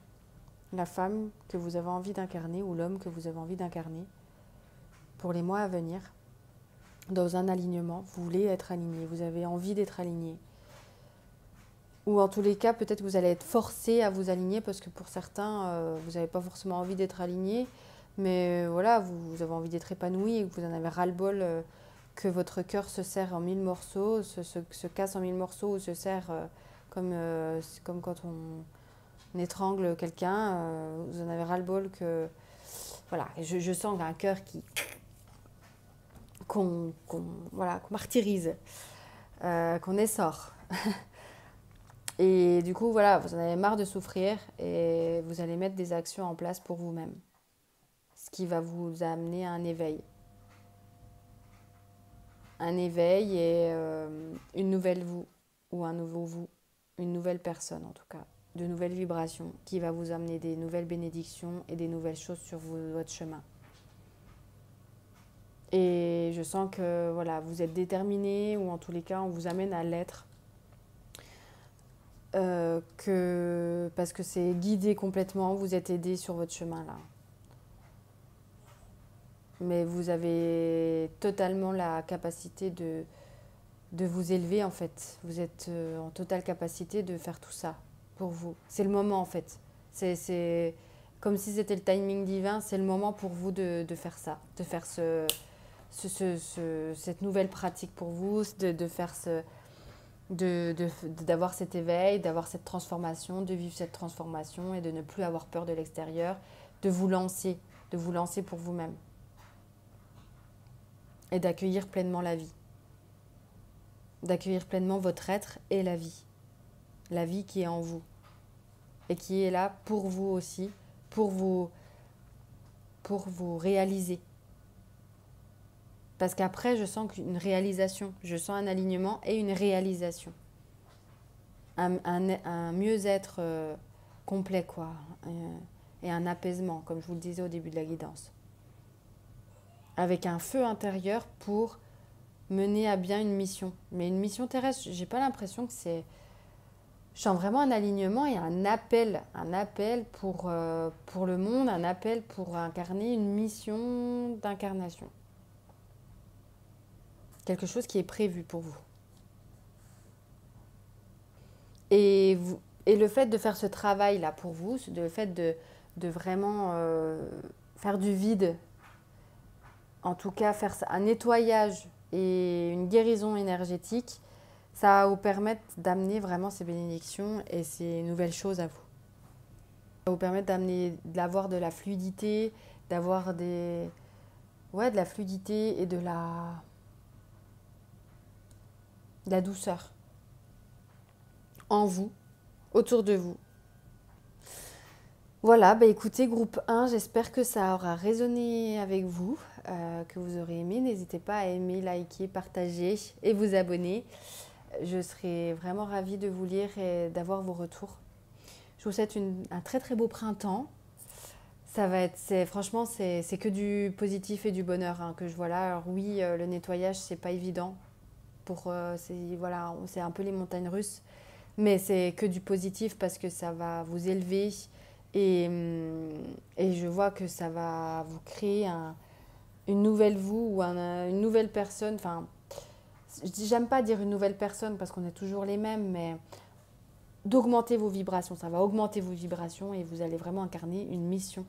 la femme que vous avez envie d'incarner ou l'homme que vous avez envie d'incarner pour les mois à venir. Dans un alignement, vous voulez être aligné, vous avez envie d'être aligné. Ou en tous les cas, peut-être que vous allez être forcé à vous aligner parce que pour certains, vous n'avez pas forcément envie d'être aligné, mais voilà, vous avez envie d'être épanoui et que vous en avez ras-le-bol que votre cœur se serre en 1000 morceaux, se casse en 1000 morceaux ou se serre comme quand on étrangle quelqu'un, vous en avez ras-le-bol que... Voilà, et je sens un cœur qu'on martyrise, qu'on essore. Et du coup, voilà, vous en avez marre de souffrir et vous allez mettre des actions en place pour vous-même. Ce qui va vous amener à un éveil. Un éveil et une nouvelle vous, ou un nouveau vous, une nouvelle personne en tout cas, de nouvelles vibrations qui va vous amener des nouvelles bénédictions et des nouvelles choses sur votre chemin. Et je sens que voilà, vous êtes déterminé, ou en tous les cas, on vous amène à l'être. parce que c'est guidé complètement, vous êtes aidé sur votre chemin là. Mais vous avez totalement la capacité de vous élever en fait. Vous êtes en totale capacité de faire tout ça pour vous. C'est le moment en fait. C'est comme si c'était le timing divin, c'est le moment pour vous de faire ça, de faire cette nouvelle pratique pour vous, de faire d'avoir cet éveil, d'avoir cette transformation, de vivre cette transformation et de ne plus avoir peur de l'extérieur, de vous lancer pour vous-même et d'accueillir pleinement la vie, d'accueillir pleinement votre être et la vie qui est en vous et qui est là pour vous aussi, pour vous réaliser. Parce qu'après, je sens une réalisation, je sens un alignement et une réalisation. Un mieux-être complet, quoi. Et un apaisement, comme je vous le disais au début de la guidance. Avec un feu intérieur pour mener à bien une mission. Mais une mission terrestre, j'ai pas l'impression que c'est... Je sens vraiment un alignement et un appel pour le monde, un appel pour incarner une mission d'incarnation. Quelque chose qui est prévu pour vous. Et le fait de faire ce travail-là pour vous, le fait de vraiment faire du vide, en tout cas faire un nettoyage et une guérison énergétique, ça va vous permettre d'amener vraiment ces bénédictions et ces nouvelles choses à vous. Ça va vous permettre d'avoir de la fluidité, d'avoir de la fluidité et de la douceur en vous, autour de vous. Voilà, bah écoutez, groupe 1, j'espère que ça aura résonné avec vous, que vous aurez aimé. N'hésitez pas à aimer, liker, partager et vous abonner. Je serai vraiment ravie de vous lire et d'avoir vos retours. Je vous souhaite un très très beau printemps. Franchement, c'est que du positif et du bonheur que je vois là. Alors oui, le nettoyage, c'est pas évident. C'est un peu les montagnes russes. Mais c'est que du positif parce que ça va vous élever et je vois que ça va vous créer une nouvelle vous ou une nouvelle personne. Enfin, j'aime pas dire une nouvelle personne parce qu'on est toujours les mêmes, mais d'augmenter vos vibrations. Ça va augmenter vos vibrations et vous allez vraiment incarner une mission.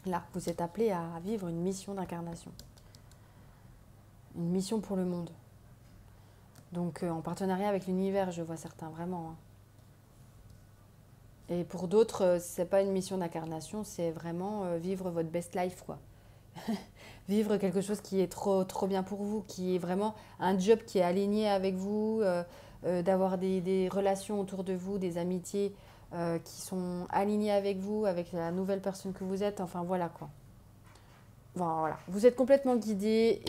Là, vous êtes appelé à vivre une mission d'incarnation. Une mission pour le monde. Donc en partenariat avec l'univers, je vois certains vraiment. Et pour d'autres, c'est pas une mission d'incarnation, c'est vraiment vivre votre best life, quoi. Vivre quelque chose qui est trop, trop bien pour vous, qui est vraiment un job qui est aligné avec vous, d'avoir des relations autour de vous, des amitiés qui sont alignées avec vous, avec la nouvelle personne que vous êtes. Enfin voilà, quoi. Voilà. Vous êtes complètement guidé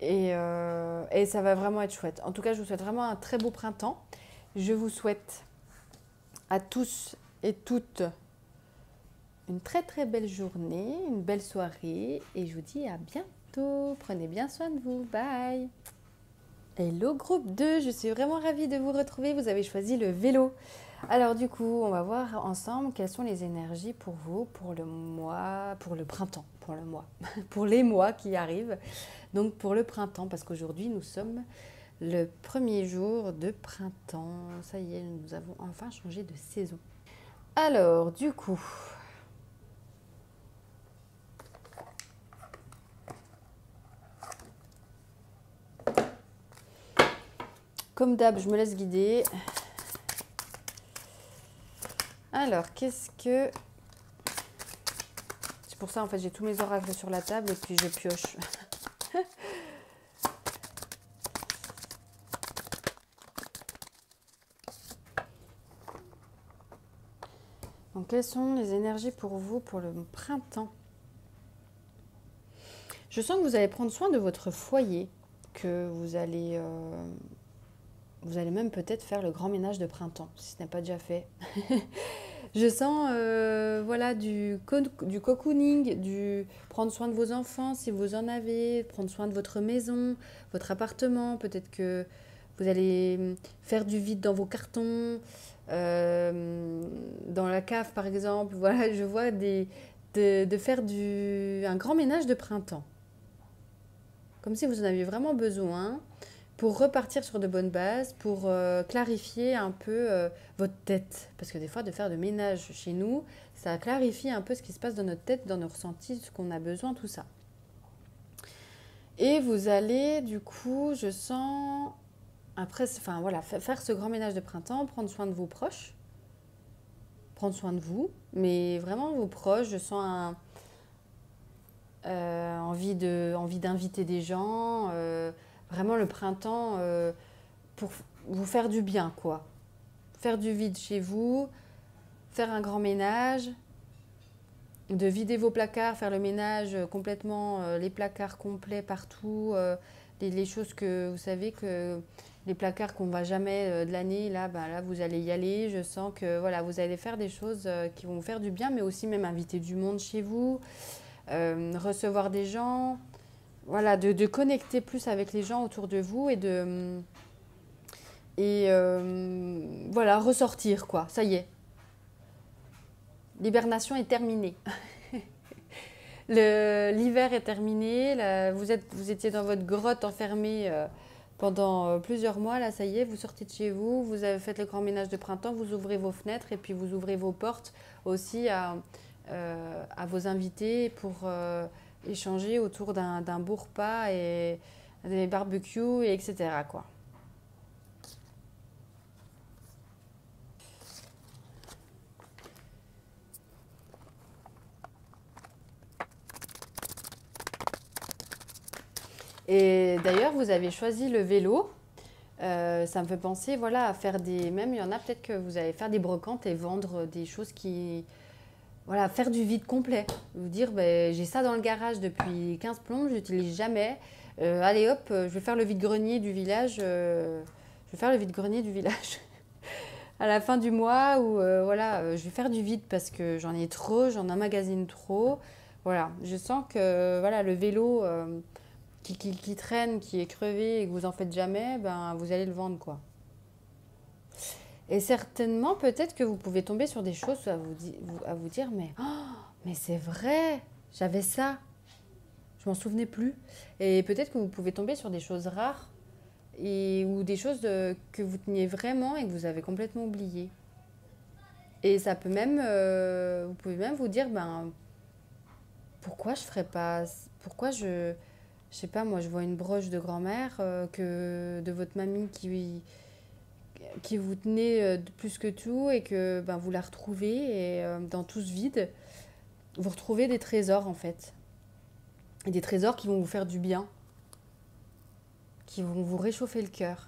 et ça va vraiment être chouette. En tout cas, je vous souhaite vraiment un très beau printemps. Je vous souhaite à tous et toutes une très très belle journée, une belle soirée et je vous dis à bientôt. Prenez bien soin de vous. Bye. Hello groupe 2, je suis vraiment ravie de vous retrouver. Vous avez choisi le vélo. Alors du coup, on va voir ensemble quelles sont les énergies pour vous, pour le printemps, pour les mois qui arrivent. Donc pour le printemps, parce qu'aujourd'hui nous sommes le premier jour de printemps. Ça y est, nous avons enfin changé de saison. Alors du coup, comme d'hab, je me laisse guider. Alors, c'est pour ça, en fait, j'ai tous mes oracles sur la table et puis je pioche. Donc, quelles sont les énergies pour vous pour le printemps? Je sens que vous allez prendre soin de votre foyer, que vous allez même peut-être faire le grand ménage de printemps, si ce n'est pas déjà fait. Je sens du cocooning, du prendre soin de vos enfants si vous en avez, prendre soin de votre maison, votre appartement. Peut-être que Vous allez faire du vide dans vos cartons, dans la cave par exemple. Voilà, je vois de faire un grand ménage de printemps. Comme si vous en aviez vraiment besoin pour repartir sur de bonnes bases, pour clarifier un peu votre tête. Parce que des fois, de faire de ménage chez nous, ça clarifie un peu ce qui se passe dans notre tête, dans nos ressentis, ce qu'on a besoin, tout ça. Et vous allez, du coup, je sens, après, enfin voilà, faire ce grand ménage de printemps, prendre soin de vos proches, prendre soin de vous, mais vraiment vos proches, je sens envie d'inviter des gens, vraiment le printemps pour vous faire du bien, quoi. Faire du vide chez vous, faire un grand ménage, de vider vos placards, faire le ménage complètement, les placards complets partout, les choses que vous savez que les placards qu'on ne va jamais de l'année, là, ben là, vous allez y aller. Je sens que voilà, vous allez faire des choses qui vont vous faire du bien, mais aussi même inviter du monde chez vous, recevoir des gens, voilà, de connecter plus avec les gens autour de vous voilà, ressortir quoi. Ça y est, l'hibernation est terminée. L'hiver est terminé, là, vous étiez dans votre grotte enfermée pendant plusieurs mois, là ça y est, vous sortez de chez vous, vous avez fait le grand ménage de printemps, vous ouvrez vos fenêtres et puis vous ouvrez vos portes aussi à vos invités pour échanger autour d'un beau repas et des barbecues, et etc. quoi. Et d'ailleurs, vous avez choisi le vélo. Ça me fait penser voilà, à faire des... Même, il y en a peut-être que vous allez faire des brocantes et vendre des choses qui... Voilà, faire du vide complet. Vous dire, ben, j'ai ça dans le garage depuis 15 plombs, je n'utilise jamais. Allez hop, je vais faire le vide-grenier du village. Je vais faire le vide-grenier du village à la fin du mois où voilà, je vais faire du vide parce que j'en ai trop, j'en emmagasine trop. Voilà, je sens que voilà, le vélo... qui traîne, qui est crevé et que vous en faites jamais, ben vous allez le vendre quoi. Et certainement, peut-être que vous pouvez tomber sur des choses à vous dire, mais c'est vrai, j'avais ça, je m'en souvenais plus. Et peut-être que vous pouvez tomber sur des choses rares ou des choses que vous teniez vraiment et que vous avez complètement oubliées. Et ça peut même, vous pouvez même vous dire, ben pourquoi je ferais pas, pourquoi je sais pas, moi je vois une broche de grand-mère que de votre mamie qui vous tenait plus que tout et que ben, vous la retrouvez et dans tout ce vide, vous retrouvez des trésors en fait. Et des trésors qui vont vous faire du bien, qui vont vous réchauffer le cœur.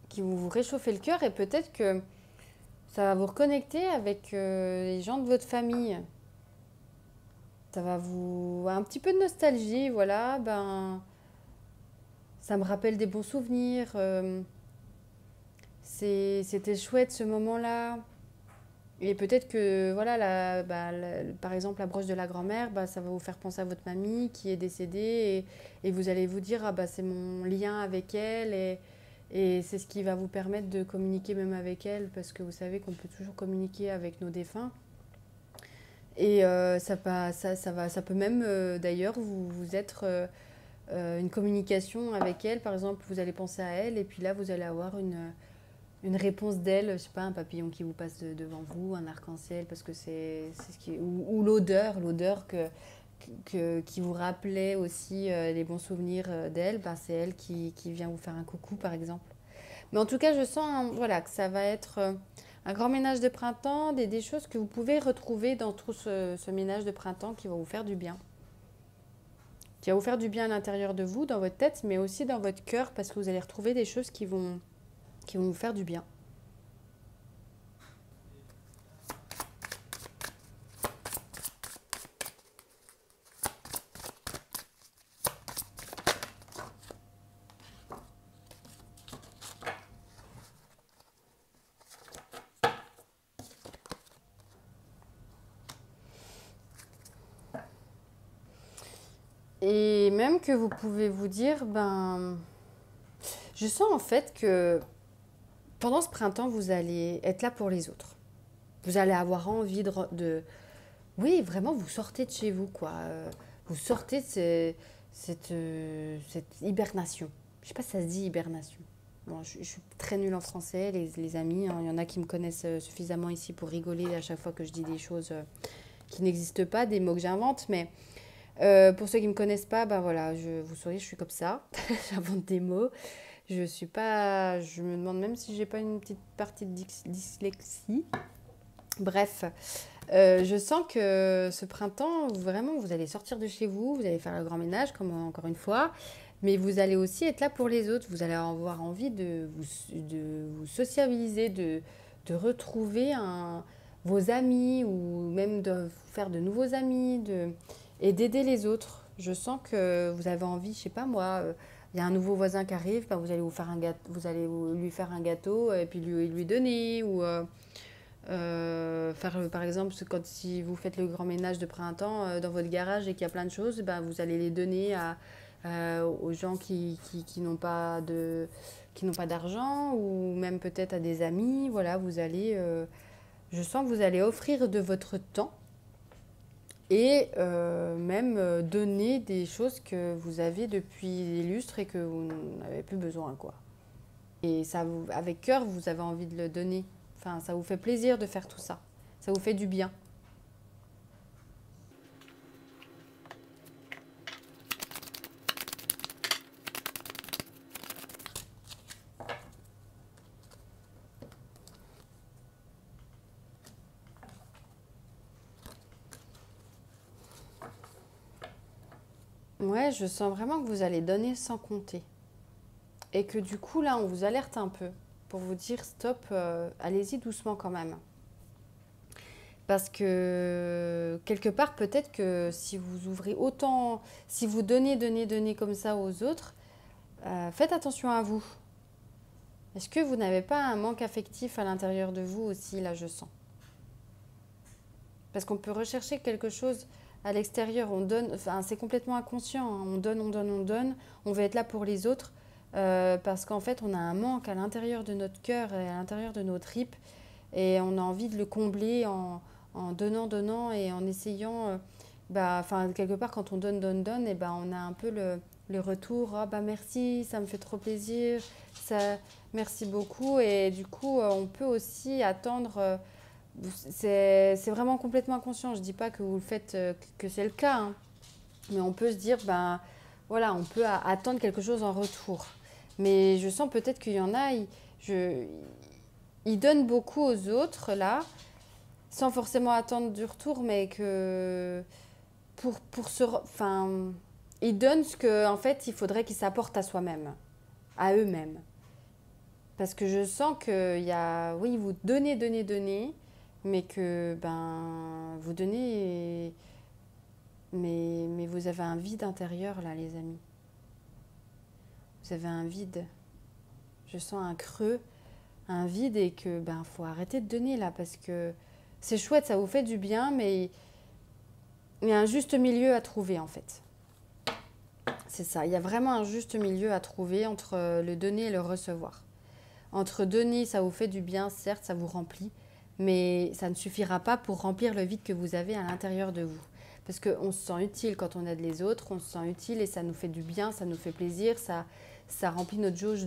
Qui vont vous réchauffer le cœur et peut-être que ça va vous reconnecter avec les gens de votre famille. Ça va vous... Un petit peu de nostalgie, voilà, ben... Ça me rappelle des bons souvenirs. C'était chouette ce moment-là. Et peut-être que, voilà, par exemple, la broche de la grand-mère, bah, ça va vous faire penser à votre mamie qui est décédée et vous allez vous dire, ah bah, c'est mon lien avec elle et c'est ce qui va vous permettre de communiquer même avec elle parce que vous savez qu'on peut toujours communiquer avec nos défunts. Et ça peut même, d'ailleurs, vous être une communication avec elle. Par exemple, vous allez penser à elle et puis là, vous allez avoir une réponse d'elle, je sais pas, un papillon qui vous passe devant vous, un arc-en-ciel, parce que c'est ce qui... Ou l'odeur qui vous rappelait aussi les bons souvenirs d'elle, bah, c'est elle qui vient vous faire un coucou, par exemple. Mais en tout cas, je sens voilà, que ça va être un grand ménage de printemps, des choses que vous pouvez retrouver dans tout ce ménage de printemps qui va vous faire du bien. Qui va vous faire du bien à l'intérieur de vous, dans votre tête, mais aussi dans votre cœur, parce que vous allez retrouver des choses qui vont vous faire du bien. Et même que vous pouvez vous dire, ben, Je sens en fait que pendant ce printemps, vous allez être là pour les autres. Vous allez avoir envie oui, vraiment, vous sortez de chez vous, quoi. Vous sortez de cette hibernation. Je sais pas si ça se dit hibernation. Bon, je suis très nulle en français, les amis, hein. Il y en a qui me connaissent suffisamment ici pour rigoler à chaque fois que je dis des choses qui n'existent pas, des mots que j'invente. Mais pour ceux qui ne me connaissent pas, bah voilà, vous saurez, je suis comme ça. J'invente des mots. Je suis pas. Je me demande même si j'ai pas une petite partie de dyslexie. Bref, je sens que ce printemps, vraiment, vous allez sortir de chez vous, vous allez faire le grand ménage, comme encore une fois, mais vous allez aussi être là pour les autres. Vous allez avoir envie de vous sociabiliser, de retrouver vos amis ou même de faire de nouveaux amis et d'aider les autres. Je sens que vous avez envie, je sais pas moi, il y a un nouveau voisin qui arrive, bah, vous allez vous faire un gâteau, vous allez lui faire un gâteau et puis lui donner ou faire par exemple si vous faites le grand ménage de printemps dans votre garage et qu'il y a plein de choses, ben, vous allez les donner aux gens qui n'ont pas d'argent ou même peut-être à des amis. Voilà, je sens que vous allez offrir de votre temps et même donner des choses que vous avez depuis des lustres et que vous n'avez plus besoin, quoi. Et ça, avec cœur, vous avez envie de le donner. Enfin, ça vous fait plaisir de faire tout ça. Ça vous fait du bien. Ouais, je sens vraiment que vous allez donner sans compter. Et que du coup, là, on vous alerte un peu pour vous dire stop, allez-y doucement quand même. Parce que quelque part, peut-être que si vous ouvrez autant, si vous donnez comme ça aux autres, faites attention à vous. Est-ce que vous n'avez pas un manque affectif à l'intérieur de vous aussi, là, je sens? Parce qu'on peut rechercher quelque chose à l'extérieur. On donne, enfin, c'est complètement inconscient, hein. On donne, on donne, on donne. On veut être là pour les autres parce qu'en fait, on a un manque à l'intérieur de notre cœur et à l'intérieur de nos tripes. Et on a envie de le combler en donnant, donnant et en essayant. Bah, enfin, quelque part, quand on donne, donne, donne, et ben, on a un peu le retour. Ah, bah merci, ça me fait trop plaisir. Ça, merci beaucoup. Et du coup, on peut aussi attendre. C'est vraiment complètement inconscient. Je ne dis pas que vous le faites, que c'est le cas, hein. Mais on peut se dire, ben voilà, on peut attendre quelque chose en retour. Mais je sens peut-être qu'il y en a, ils donnent beaucoup aux autres, là, sans forcément attendre du retour, mais que enfin, ils donnent ce qu'en fait, il faudrait qu'ils s'apportent à soi-même, à eux-mêmes. Parce que je sens qu'il y a, oui, vous donnez, donnez, donnez, mais que ben vous donnez, mais vous avez un vide intérieur là, les amis. Vous avez un vide. Je sens un creux, un vide et que ben faut arrêter de donner là parce que c'est chouette, ça vous fait du bien, mais il y a un juste milieu à trouver en fait. C'est ça, il y a vraiment un juste milieu à trouver entre le donner et le recevoir. Entre donner, ça vous fait du bien, certes, ça vous remplit, mais ça ne suffira pas pour remplir le vide que vous avez à l'intérieur de vous. Parce qu'on se sent utile quand on aide les autres, on se sent utile et ça nous fait du bien, ça nous fait plaisir, ça remplit notre jauge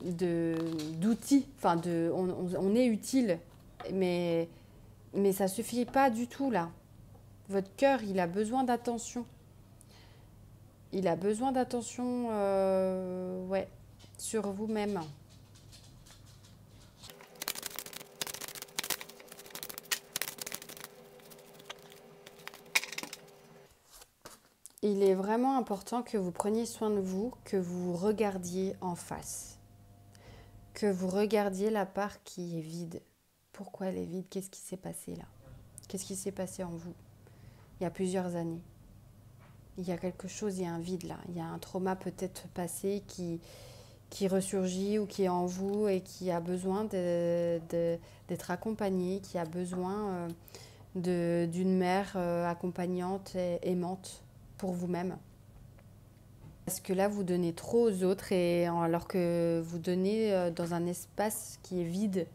d'outils. Enfin, on est utile, mais ça ne suffit pas du tout là. Votre cœur, il a besoin d'attention. Il a besoin d'attention ouais, sur vous-même. Il est vraiment important que vous preniez soin de vous, que vous regardiez en face, que vous regardiez la part qui est vide. Pourquoi elle est vide? Qu'est-ce qui s'est passé là? Qu'est-ce qui s'est passé en vous il y a plusieurs années? Il y a quelque chose, il y a un vide là. Il y a un trauma peut-être passé qui ressurgit ou qui est en vous et qui a besoin d'être accompagné, qui a besoin d'une mère accompagnante et aimante pour vous-même. Parce que là, vous donnez trop aux autres, et alors que vous donnez dans un espace qui est vide.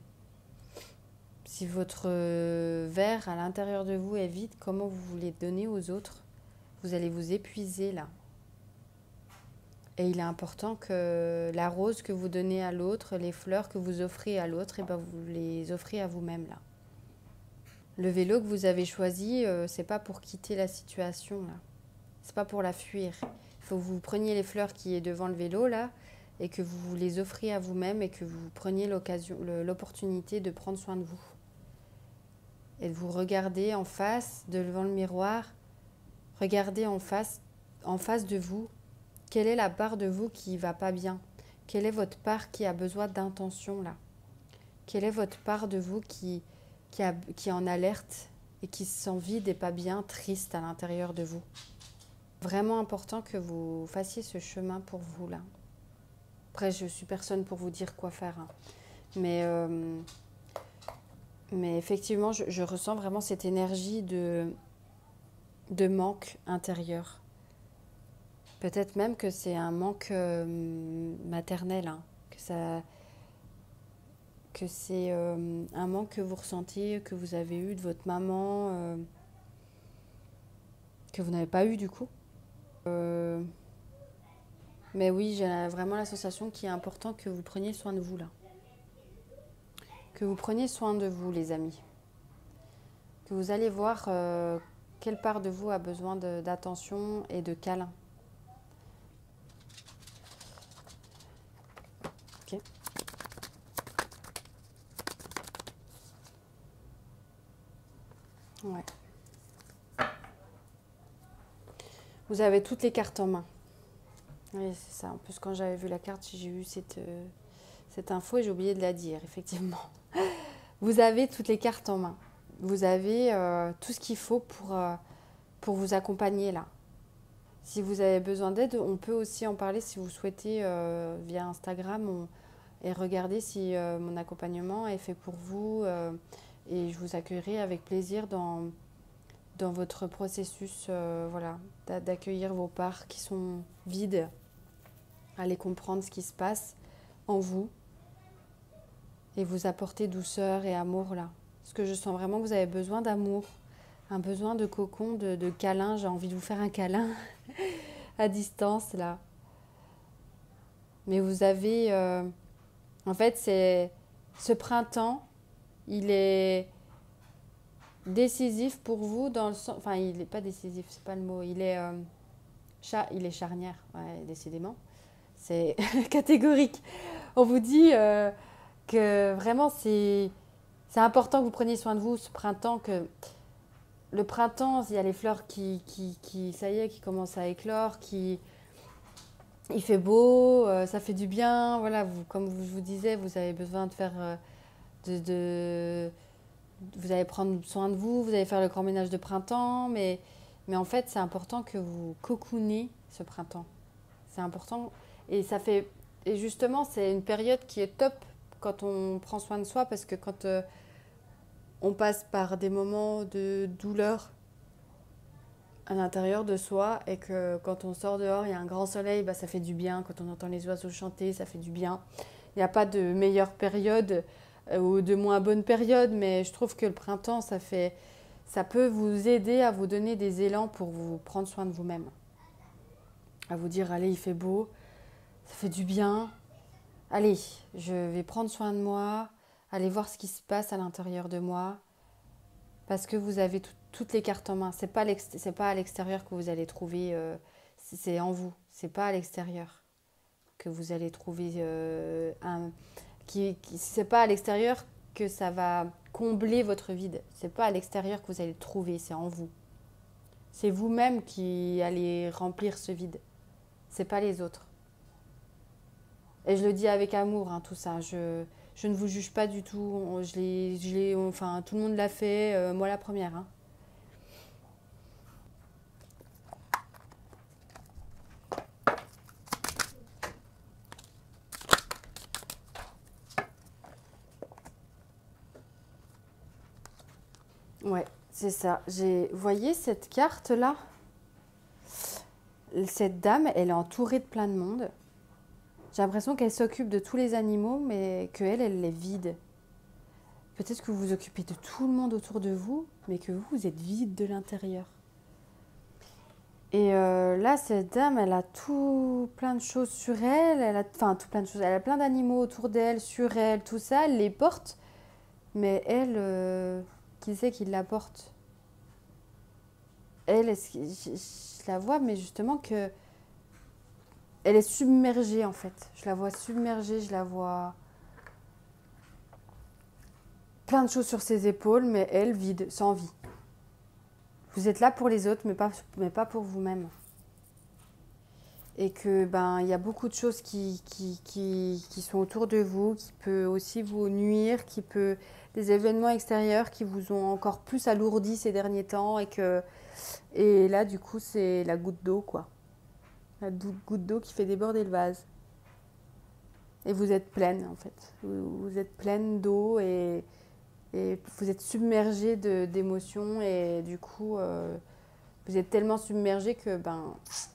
Si votre verre à l'intérieur de vous est vide, comment vous voulez donner aux autres? Vous allez vous épuiser là. Et il est important que la rose que vous donnez à l'autre, les fleurs que vous offrez à l'autre, et ben vous les offrez à vous-même là. Le vélo que vous avez choisi, c'est pas pour quitter la situation là. C'est pas pour la fuir. Il faut que vous preniez les fleurs qui est devant le vélo là et que vous les offriez à vous-même et que vous preniez l'opportunité de prendre soin de vous. Et de vous regarder en face, devant le miroir, regardez en face de vous, quelle est la part de vous qui va pas bien? Quelle est votre part qui a besoin d'intention là? Quelle est votre part de vous qui est en alerte et qui se sent vide et pas bien, triste à l'intérieur de vous? Vraiment important que vous fassiez ce chemin pour vous là. Après, je suis personne pour vous dire quoi faire, hein. Mais effectivement, je ressens vraiment cette énergie de manque intérieur. Peut-être même que c'est un manque maternel, hein, que c'est un manque que vous ressentiez, que vous avez eu de votre maman, que vous n'avez pas eu du coup. Mais oui, j'ai vraiment la sensation qu'il est important que vous preniez soin de vous là. Que vous preniez soin de vous, les amis. Que vous allez voir quelle part de vous a besoin d'attention et de câlin. Ok. Ouais. Vous avez toutes les cartes en main. Oui, c'est ça. En plus, quand j'avais vu la carte, j'ai eu cette info et j'ai oublié de la dire, effectivement. Vous avez toutes les cartes en main. Vous avez tout ce qu'il faut pour vous accompagner là. Si vous avez besoin d'aide, on peut aussi en parler si vous souhaitez via Instagram et regarder si mon accompagnement est fait pour vous. Et je vous accueillerai avec plaisir dans votre processus voilà, d'accueillir vos parts qui sont vides, aller comprendre ce qui se passe en vous et vous apporter douceur et amour là. Parce que je sens vraiment que vous avez besoin d'amour, un besoin de cocon, de câlin. J'ai envie de vous faire un câlin à distance là. Mais vous avez... en fait, c'est ce printemps, il est décisif pour vous dans le sens... Enfin, il n'est pas décisif, c'est pas le mot. Il est charnière, ouais, décidément. C'est catégorique. On vous dit que vraiment, c'est important que vous preniez soin de vous ce printemps, que le printemps, il y a les fleurs ça y est, qui commencent à éclore, il fait beau, ça fait du bien. Voilà, comme je vous disais, vous avez besoin de faire vous allez prendre soin de vous, vous allez faire le grand ménage de printemps, mais en fait, c'est important que vous cocoonez ce printemps. C'est important. Et justement, c'est une période qui est top quand on prend soin de soi, parce que quand on passe par des moments de douleur à l'intérieur de soi, et que quand on sort dehors, il y a un grand soleil, bah, ça fait du bien. Quand on entend les oiseaux chanter, ça fait du bien. Il n'y a pas de meilleure période ou de moins bonne période, mais je trouve que le printemps, ça peut vous aider à vous donner des élans pour vous prendre soin de vous-même. À vous dire, allez, il fait beau, ça fait du bien. Allez, je vais prendre soin de moi, aller voir ce qui se passe à l'intérieur de moi, parce que vous avez toutes les cartes en main. C'est pas à l'extérieur que vous allez trouver, c'est en vous. C'est pas à l'extérieur que vous allez trouver c'est pas à l'extérieur que ça va combler votre vide. C'est pas à l'extérieur que vous allez le trouver, c'est en vous. C'est vous-même qui allez remplir ce vide. C'est pas les autres. Et je le dis avec amour, hein, tout ça. Je ne vous juge pas du tout. Enfin, tout le monde l'a fait, moi la première. Hein. Ouais, c'est ça. Vous voyez cette carte-là? cette dame, elle est entourée de plein de monde. J'ai l'impression qu'elle s'occupe de tous les animaux, mais qu'elle, elle est vide. Peut-être que vous vous occupez de tout le monde autour de vous, mais que vous, vous êtes vide de l'intérieur. Et là, cette dame, elle a tout plein de choses sur elle. Enfin, tout plein de choses. Elle a plein d'animaux autour d'elle, sur elle, tout ça. Elle les porte. Mais elle, qui c'est qui la porte? Elle, je la vois, mais justement que elle est submergée en fait. Je la vois submergée, je la vois plein de choses sur ses épaules, mais elle vide, sans vie. Vous êtes là pour les autres, mais pas pour vous-même. Et que il y a beaucoup de choses qui sont autour de vous, qui peut aussi vous nuire, des événements extérieurs qui vous ont encore plus alourdi ces derniers temps et là du coup c'est la goutte d'eau quoi. La goutte d'eau qui fait déborder le vase. Et vous êtes pleine en fait. Vous êtes pleine d'eau et vous êtes submergée d'émotions et du coup vous êtes tellement submergée que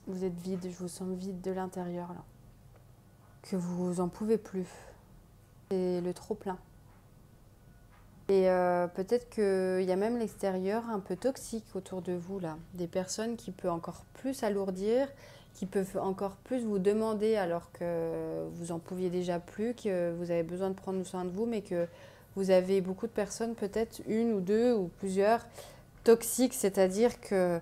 vous êtes vide. Je vous sens vide de l'intérieur là. Que vous en pouvez plus. C'est le trop plein. Et peut-être qu'il y a même l'extérieur un peu toxique autour de vous là. Des personnes qui peuvent encore plus alourdir, qui peuvent encore plus vous demander alors que vous en pouviez déjà plus, que vous avez besoin de prendre soin de vous, mais que vous avez beaucoup de personnes, peut-être une ou deux ou plusieurs, toxiques, c'est-à-dire que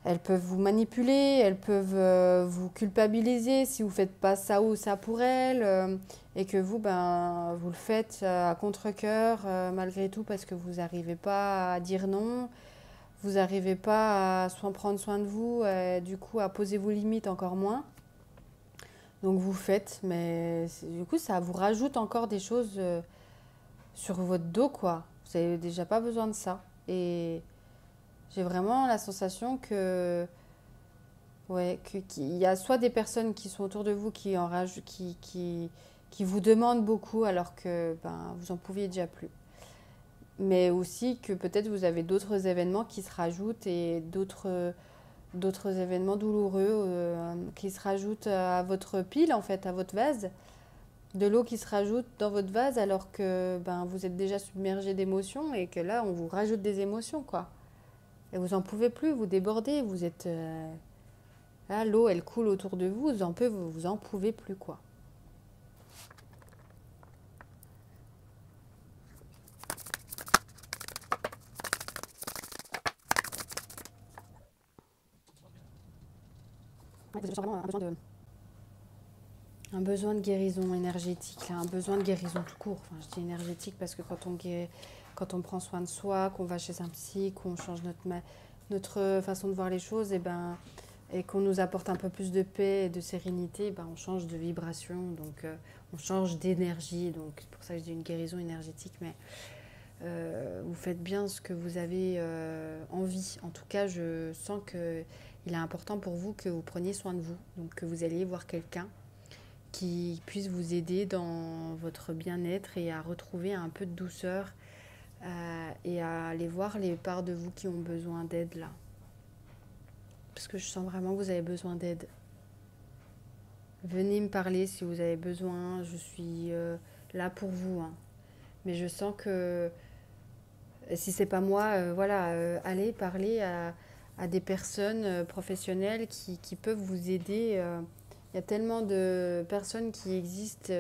elles peuvent vous manipuler, elles peuvent vous culpabiliser si vous ne faites pas ça ou ça pour elles, et que vous, vous le faites à contre-cœur malgré tout parce que vous n'arrivez pas à dire non, vous n'arrivez pas à prendre soin de vous, du coup à poser vos limites encore moins. Donc vous faites, mais du coup ça vous rajoute encore des choses sur votre dos, quoi. Vous n'avez déjà pas besoin de ça. Et j'ai vraiment la sensation qu'il y a soit des personnes qui sont autour de vous qui vous demandent beaucoup alors que vous en pouviez déjà plus. Mais aussi que peut-être vous avez d'autres événements qui se rajoutent et d'autres événements douloureux qui se rajoutent à votre pile, en fait, à votre vase. De l'eau qui se rajoute dans votre vase alors que vous êtes déjà submergé d'émotions et que là, on vous rajoute des émotions, quoi. Et vous en pouvez plus, vous débordez, vous êtes... là, l'eau, elle coule autour de vous, vous en pouvez plus, quoi. Je sens vraiment un besoin de guérison énergétique, là, un besoin de guérison tout court. Enfin, je dis énergétique parce que quand on prend soin de soi, qu'on va chez un psy, qu'on change notre façon de voir les choses, et qu'on nous apporte un peu plus de paix et de sérénité, on change de vibration, donc on change d'énergie. Donc c'est pour ça que je dis une guérison énergétique, mais vous faites bien ce que vous avez envie. En tout cas, je sens qu'il est important pour vous que vous preniez soin de vous, donc que vous alliez voir quelqu'un qui puisse vous aider dans votre bien-être et à retrouver un peu de douceur et à aller voir les parts de vous qui ont besoin d'aide là. Parce que je sens vraiment que vous avez besoin d'aide. Venez me parler si vous avez besoin, je suis là pour vous. Hein. Mais je sens que si c'est pas moi, allez parler à des personnes professionnelles qui peuvent vous aider. Il y a tellement de personnes qui existent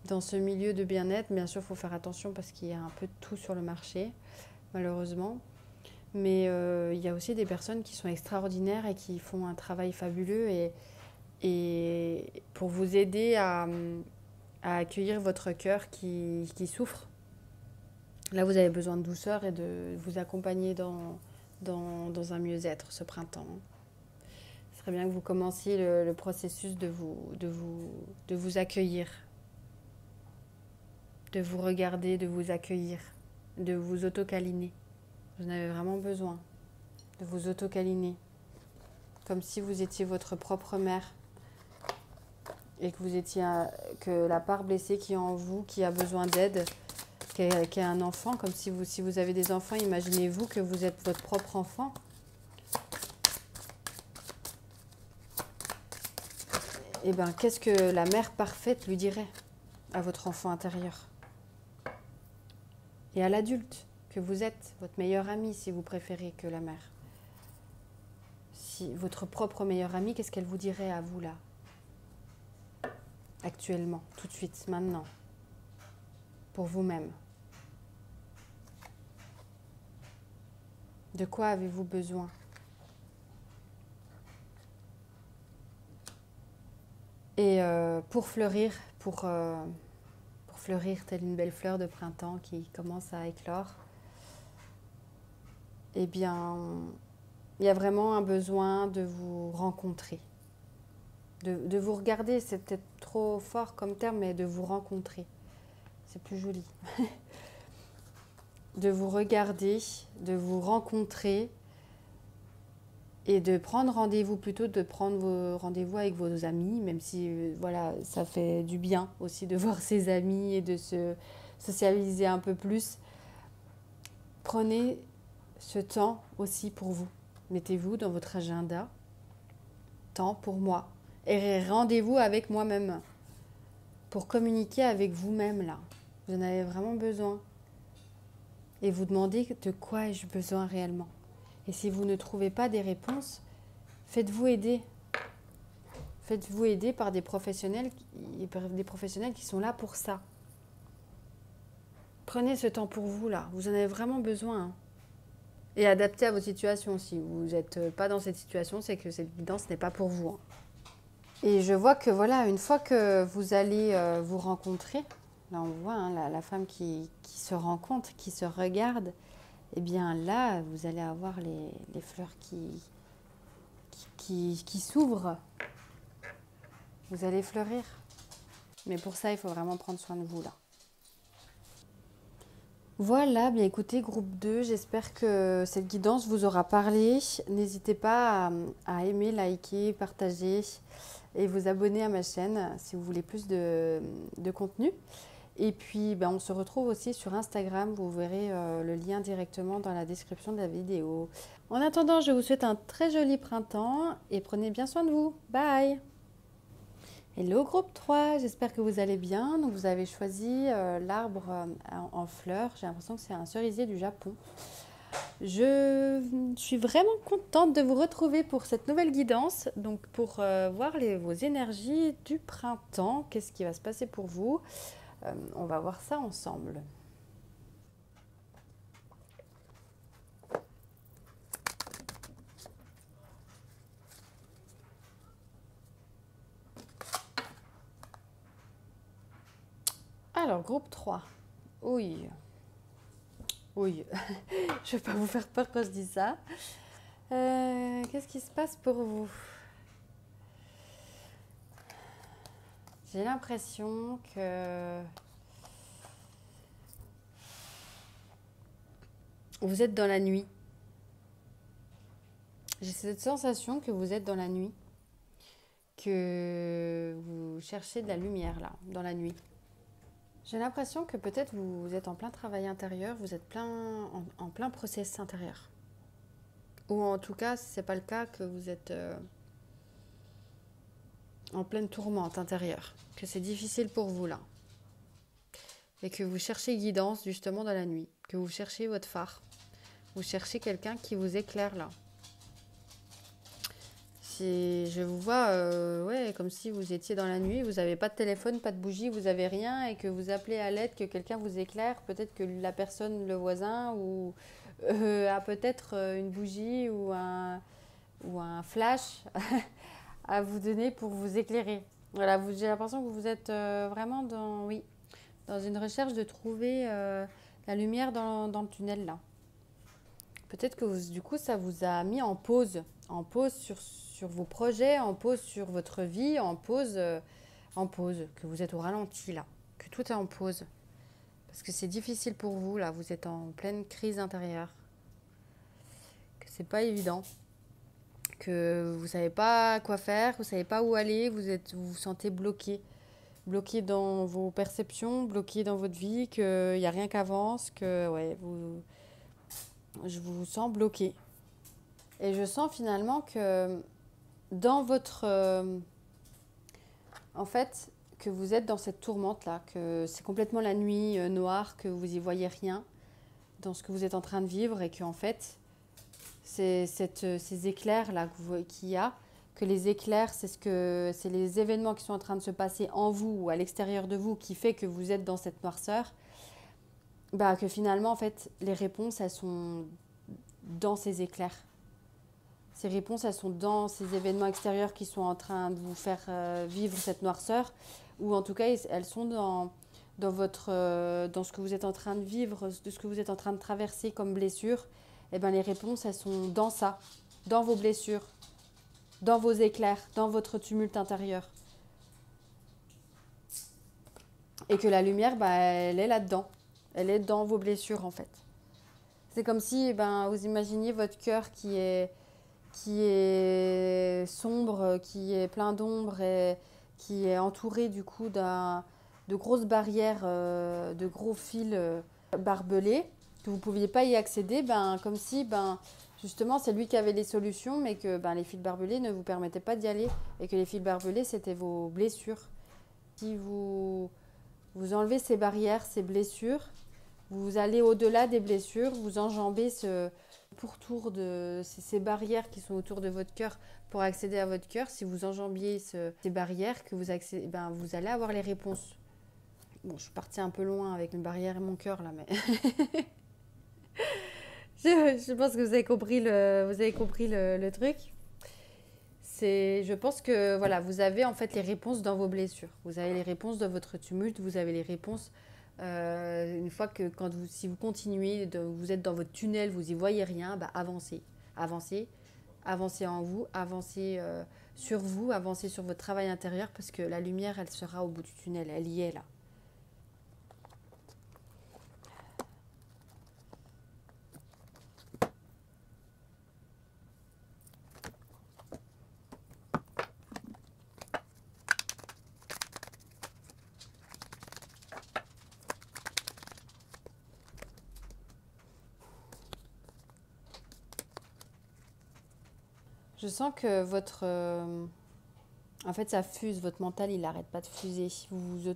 dans ce milieu de bien-être. Bien sûr, il faut faire attention parce qu'il y a un peu de tout sur le marché, malheureusement. Mais il y a aussi des personnes qui sont extraordinaires et qui font un travail fabuleux et pour vous aider à accueillir votre cœur qui souffre. Là, vous avez besoin de douceur et de vous accompagner dans un mieux-être ce printemps. Ce serait bien que vous commenciez le processus de vous accueillir, de vous regarder, de vous accueillir, de vous auto-câliner. Vous en avez vraiment besoin de vous auto-câliner, comme si vous étiez votre propre mère et que la part blessée qui est en vous, qui a besoin d'aide, qui est un enfant, comme si vous avez des enfants, imaginez-vous que vous êtes votre propre enfant. eh ben, qu'est-ce que la mère parfaite lui dirait à votre enfant intérieur? Et à l'adulte que vous êtes, votre meilleur ami si vous préférez que la mère. Si votre propre meilleure amie, qu'est-ce qu'elle vous dirait à vous là? Actuellement, tout de suite, maintenant, pour vous-même. De quoi avez-vous besoin? Et pour fleurir, pour fleurir telle une belle fleur de printemps qui commence à éclore, eh bien, il y a vraiment un besoin de vous rencontrer. De vous regarder, c'est peut-être trop fort comme terme, mais de vous rencontrer. C'est plus joli. De vous regarder, de vous rencontrer et de prendre rendez-vous, plutôt de prendre vos rendez-vous avec vos amis, même si voilà, ça fait du bien aussi de voir ses amis et de se socialiser un peu plus. Prenez ce temps aussi pour vous. Mettez-vous dans votre agenda, temps pour moi. Et rendez-vous avec moi-même pour communiquer avec vous-même là. Vous en avez vraiment besoin. Et vous demandez de quoi ai-je besoin réellement. Et si vous ne trouvez pas des réponses, faites-vous aider. Faites-vous aider par des professionnels qui sont là pour ça. Prenez ce temps pour vous là. Vous en avez vraiment besoin. Hein. Et adaptez à vos situations. Si vous n'êtes pas dans cette situation, c'est que cette guidance n'est pas pour vous. Hein. Et je vois que voilà, une fois que vous allez vous rencontrer, là on voit hein, la femme qui se rencontre, qui se regarde, eh bien là, vous allez avoir les fleurs qui s'ouvrent. Vous allez fleurir. Mais pour ça, il faut vraiment prendre soin de vous là. Voilà, bien écoutez, groupe 2, j'espère que cette guidance vous aura parlé. N'hésitez pas à aimer, liker, partager et vous abonner à ma chaîne si vous voulez plus de contenu. Et puis, on se retrouve aussi sur Instagram. Vous verrez le lien directement dans la description de la vidéo. En attendant, je vous souhaite un très joli printemps et prenez bien soin de vous. Bye! Hello groupe 3, j'espère que vous allez bien. Donc vous avez choisi l'arbre en fleurs. J'ai l'impression que c'est un cerisier du Japon. Je suis vraiment contente de vous retrouver pour cette nouvelle guidance. Donc pour voir vos énergies du printemps, qu'est-ce qui va se passer pour vous? On va voir ça ensemble. Alors, groupe 3. Oui. Oui. Je ne vais pas vous faire peur quand je dis ça. Qu'est-ce qui se passe pour vous? J'ai l'impression que vous êtes dans la nuit. J'ai cette sensation que vous êtes dans la nuit, que vous cherchez de la lumière là, dans la nuit. J'ai l'impression que peut-être vous êtes en plein travail intérieur, vous êtes en plein process intérieur. Ou en tout cas, si ce n'est pas le cas, que vous êtes en pleine tourmente intérieure, que c'est difficile pour vous là. Et que vous cherchez guidance justement dans la nuit, que vous cherchez votre phare. Vous cherchez quelqu'un qui vous éclaire là. Je vous vois comme si vous étiez dans la nuit, vous n'avez pas de téléphone, pas de bougie, vous n'avez rien et que vous appelez à l'aide, que quelqu'un vous éclaire, peut-être que la personne, le voisin, ou a peut-être une bougie ou un flash à vous donner pour vous éclairer. Voilà, j'ai l'impression que vous êtes vraiment dans une recherche de trouver la lumière dans le tunnel là. Peut-être que du coup, ça vous a mis en pause sur vos projets, en pause sur votre vie, en pause, que vous êtes au ralenti là, que tout est en pause. Parce que c'est difficile pour vous là, vous êtes en pleine crise intérieure, que c'est pas évident, que vous savez pas quoi faire, vous savez pas où aller, vous vous sentez bloqué dans vos perceptions, bloqué dans votre vie, qu'il n'y a rien qui avance, que je vous sens bloqué. Et je sens finalement que dans votre En fait, que vous êtes dans cette tourmente-là, que c'est complètement la nuit noire, que vous y voyez rien dans ce que vous êtes en train de vivre et que en fait, ces éclairs-là qu'il y a, que les éclairs, c'est les événements qui sont en train de se passer en vous ou à l'extérieur de vous qui fait que vous êtes dans cette noirceur, bah, que finalement, en fait, les réponses, elles sont dans ces éclairs. Ces réponses, elles sont dans ces événements extérieurs qui sont en train de vous faire vivre cette noirceur, ou en tout cas, elles sont dans ce que vous êtes en train de vivre, de ce que vous êtes en train de traverser comme blessure. Et ben, les réponses, elles sont dans ça, dans vos blessures, dans vos éclairs, dans votre tumulte intérieur. Et que la lumière, bah, elle est là-dedans. Elle est dans vos blessures, en fait. C'est comme si ben, vous imaginiez votre cœur qui est sombre, qui est plein d'ombre et qui est entouré du coup de grosses barrières, de gros fils barbelés, que vous ne pouviez pas y accéder, ben, comme si ben, justement c'est lui qui avait les solutions, mais que ben, les fils barbelés ne vous permettaient pas d'y aller, et que les fils barbelés c'était vos blessures. Si vous enlevez ces barrières, ces blessures, vous allez au-delà des blessures, vous enjambez ce pourtour de ces barrières qui sont autour de votre cœur pour accéder à votre cœur. Si vous enjambiez ces barrières, que ben, vous allez avoir les réponses. Bon, je suis partie un peu loin avec mes barrières et mon cœur là, mais je pense que vous avez compris le truc. Je pense que voilà, vous avez en fait les réponses dans vos blessures. Vous avez les réponses dans votre tumulte, vous avez les réponses une fois que si vous continuez, vous êtes dans votre tunnel, vous y voyez rien, bah avancez, avancez, avancez en vous, avancez sur vous, avancez sur votre travail intérieur parce que la lumière, elle sera au bout du tunnel, elle y est là. Je sens que en fait, ça fuse, votre mental, il n'arrête pas de fuser. Vous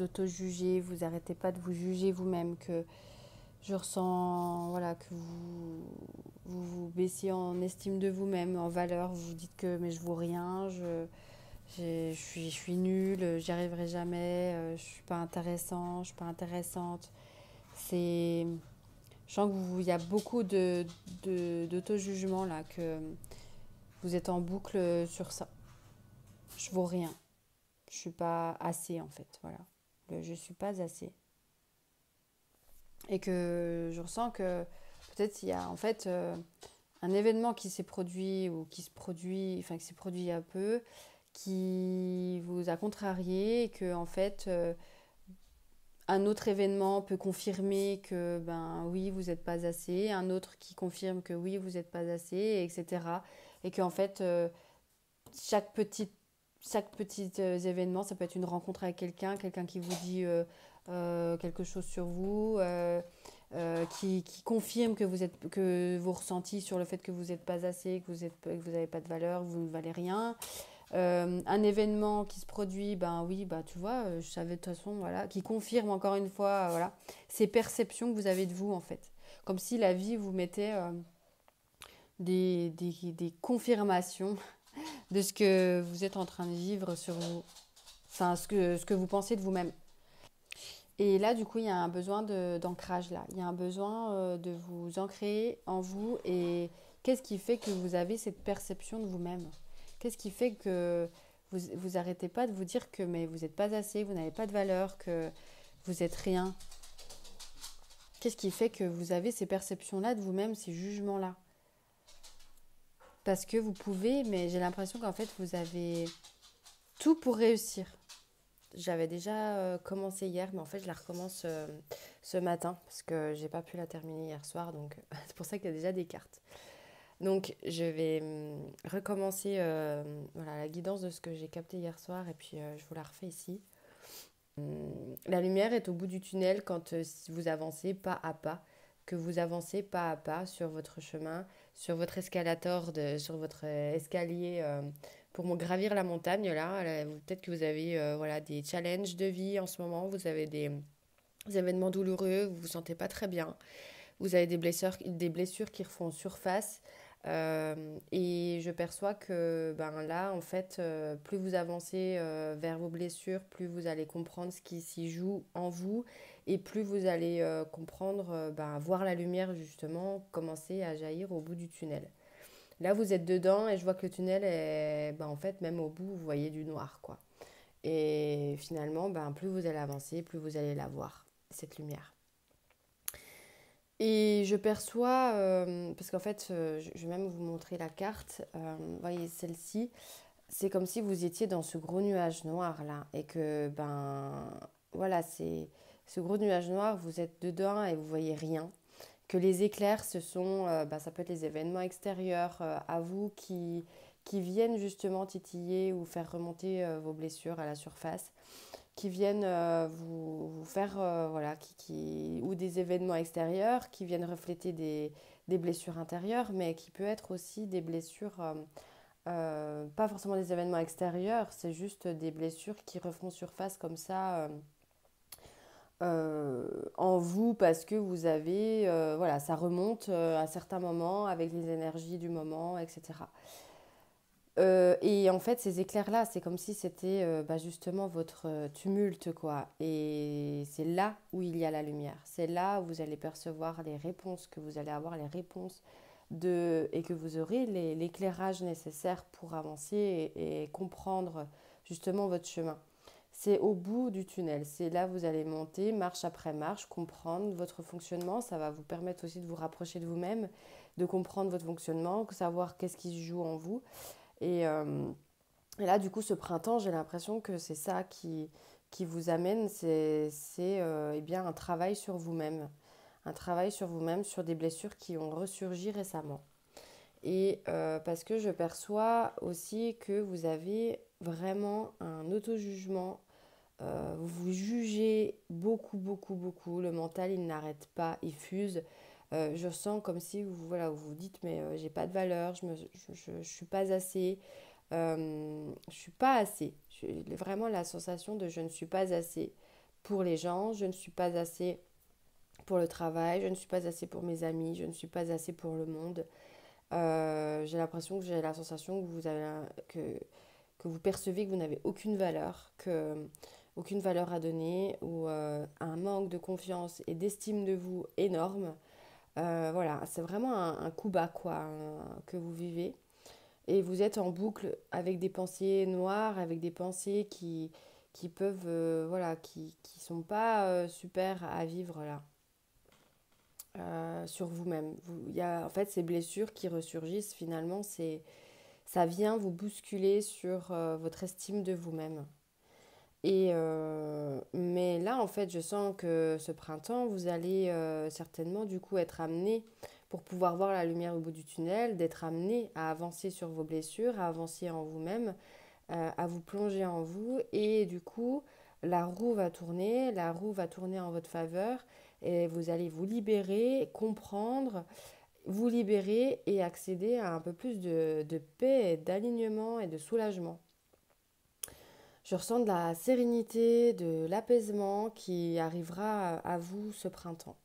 auto-jugez, vous n'arrêtez pas de vous juger vous-même, que je ressens voilà, que vous baissez en estime de vous-même, en valeur. Vous vous dites que mais je vaux rien, je suis nulle, j'y arriverai jamais, je ne suis pas intéressant, je ne suis pas intéressante. C'est, je sens qu'il y a beaucoup d'auto-jugement là, que vous êtes en boucle sur ça. Je vaux rien. Je suis pas assez en fait, voilà. Je suis pas assez. Et que je ressens que peut-être il y a en fait un événement qui s'est produit ou qui se produit, enfin qui s'est produit il y a peu, qui vous a contrarié et que en fait un autre événement peut confirmer que ben oui vous n'êtes pas assez, un autre qui confirme que oui vous n'êtes pas assez, etc. Et que en fait chaque petite chaque petit événement, ça peut être une rencontre avec quelqu'un qui vous dit quelque chose sur vous, qui confirme que vos ressentis sur le fait que vous n'êtes pas assez, que vous n'avez pas de valeur, que vous ne valez rien. Un événement qui se produit, ben oui, bah tu vois, je savais de toute façon, voilà, qui confirme encore une fois, voilà, ces perceptions que vous avez de vous en fait. Comme si la vie vous mettait des confirmations de ce que vous êtes en train de vivre sur vous, enfin ce que vous pensez de vous-même. Et là, du coup, il y a un besoin d'ancrage là. Il y a un besoin de vous ancrer en vous. Et qu'est-ce qui fait que vous avez cette perception de vous-même? Qu'est-ce qui fait que vous arrêtez pas de vous dire que mais vous n'êtes pas assez, vous n'avez pas de valeur, que vous êtes rien? Qu'est-ce qui fait que vous avez ces perceptions-là de vous-même, ces jugements-là? Parce que vous pouvez, mais j'ai l'impression qu'en fait, vous avez tout pour réussir. J'avais déjà commencé hier, mais en fait, je la recommence ce matin parce que j'ai pas pu la terminer hier soir, donc c'est pour ça qu'il y a déjà des cartes. Donc, je vais recommencer voilà, la guidance de ce que j'ai capté hier soir et puis je vous la refais ici. La lumière est au bout du tunnel quand vous avancez pas à pas, que vous avancez pas à pas sur votre chemin, sur votre escalator, sur votre escalier pour gravir la montagne, là. Peut-être que vous avez voilà, des challenges de vie en ce moment, vous avez des événements douloureux, vous vous sentez pas très bien, vous avez des blessures qui refont surface. Et je perçois que ben là, en fait, plus vous avancez vers vos blessures, plus vous allez comprendre ce qui s'y joue en vous, et plus vous allez comprendre, ben, voir la lumière justement commencer à jaillir au bout du tunnel. Là, vous êtes dedans et je vois que le tunnel est, ben, en fait, même au bout, vous voyez du noir, quoi. Et finalement, ben, plus vous allez avancer, plus vous allez la voir, cette lumière. Et je perçois, parce qu'en fait, je vais même vous montrer la carte. Vous voyez, celle-ci, c'est comme si vous étiez dans ce gros nuage noir là. Et que, ben, voilà, c'est ce gros nuage noir, vous êtes dedans et vous voyez rien. Que les éclairs, ben, ça peut être les événements extérieurs à vous qui viennent justement titiller ou faire remonter vos blessures à la surface qui viennent vous faire, voilà, ou des événements extérieurs qui viennent refléter des blessures intérieures, mais qui peut être aussi des blessures, pas forcément des événements extérieurs, c'est juste des blessures qui refont surface comme ça en vous parce que vous avez, voilà, ça remonte à certains moments avec les énergies du moment, etc. Et en fait, ces éclairs-là, c'est comme si c'était bah, justement votre tumulte, quoi. Et c'est là où il y a la lumière. C'est là où vous allez percevoir les réponses, que vous allez avoir les réponses et que vous aurez l'éclairage nécessaire pour avancer et comprendre justement votre chemin. C'est au bout du tunnel. C'est là où vous allez monter, marche après marche, comprendre votre fonctionnement. Ça va vous permettre aussi de vous rapprocher de vous-même, de comprendre votre fonctionnement, de savoir qu'est-ce qui se joue en vous. Et, euh, et là, du coup, ce printemps, j'ai l'impression que c'est ça qui vous amène, c'est eh bien un travail sur vous-même. Un travail sur vous-même, sur des blessures qui ont ressurgi récemment. Et parce que je perçois aussi que vous avez vraiment un auto-jugement. Vous vous jugez beaucoup, beaucoup, beaucoup. Le mental, il n'arrête pas, il fuse. Je sens comme si vous, voilà, vous vous dites, mais j'ai pas de valeur, je suis pas assez. Je suis pas assez. J'ai vraiment la sensation de je ne suis pas assez pour les gens, je ne suis pas assez pour le travail, je ne suis pas assez pour mes amis, je ne suis pas assez pour le monde. J'ai l'impression que j'ai la sensation que que vous percevez que vous n'avez aucune valeur à donner ou un manque de confiance et d'estime de vous énorme. Voilà, c'est vraiment un coup bas quoi, que vous vivez. Et vous êtes en boucle avec des pensées noires, avec des pensées qui peuvent, voilà, qui sont pas super à vivre là, sur vous-même. Il y a en fait ces blessures qui ressurgissent finalement, ça vient vous bousculer sur votre estime de vous-même. Mais là, en fait, je sens que ce printemps, vous allez certainement du coup être amené, pour pouvoir voir la lumière au bout du tunnel, d'être amené à avancer sur vos blessures, à avancer en vous-même, à vous plonger en vous. Et du coup, la roue va tourner en votre faveur et vous allez vous libérer, comprendre, vous libérer et accéder à un peu plus de paix, d'alignement et de soulagement. Je ressens de la sérénité, de l'apaisement qui arrivera à vous ce printemps.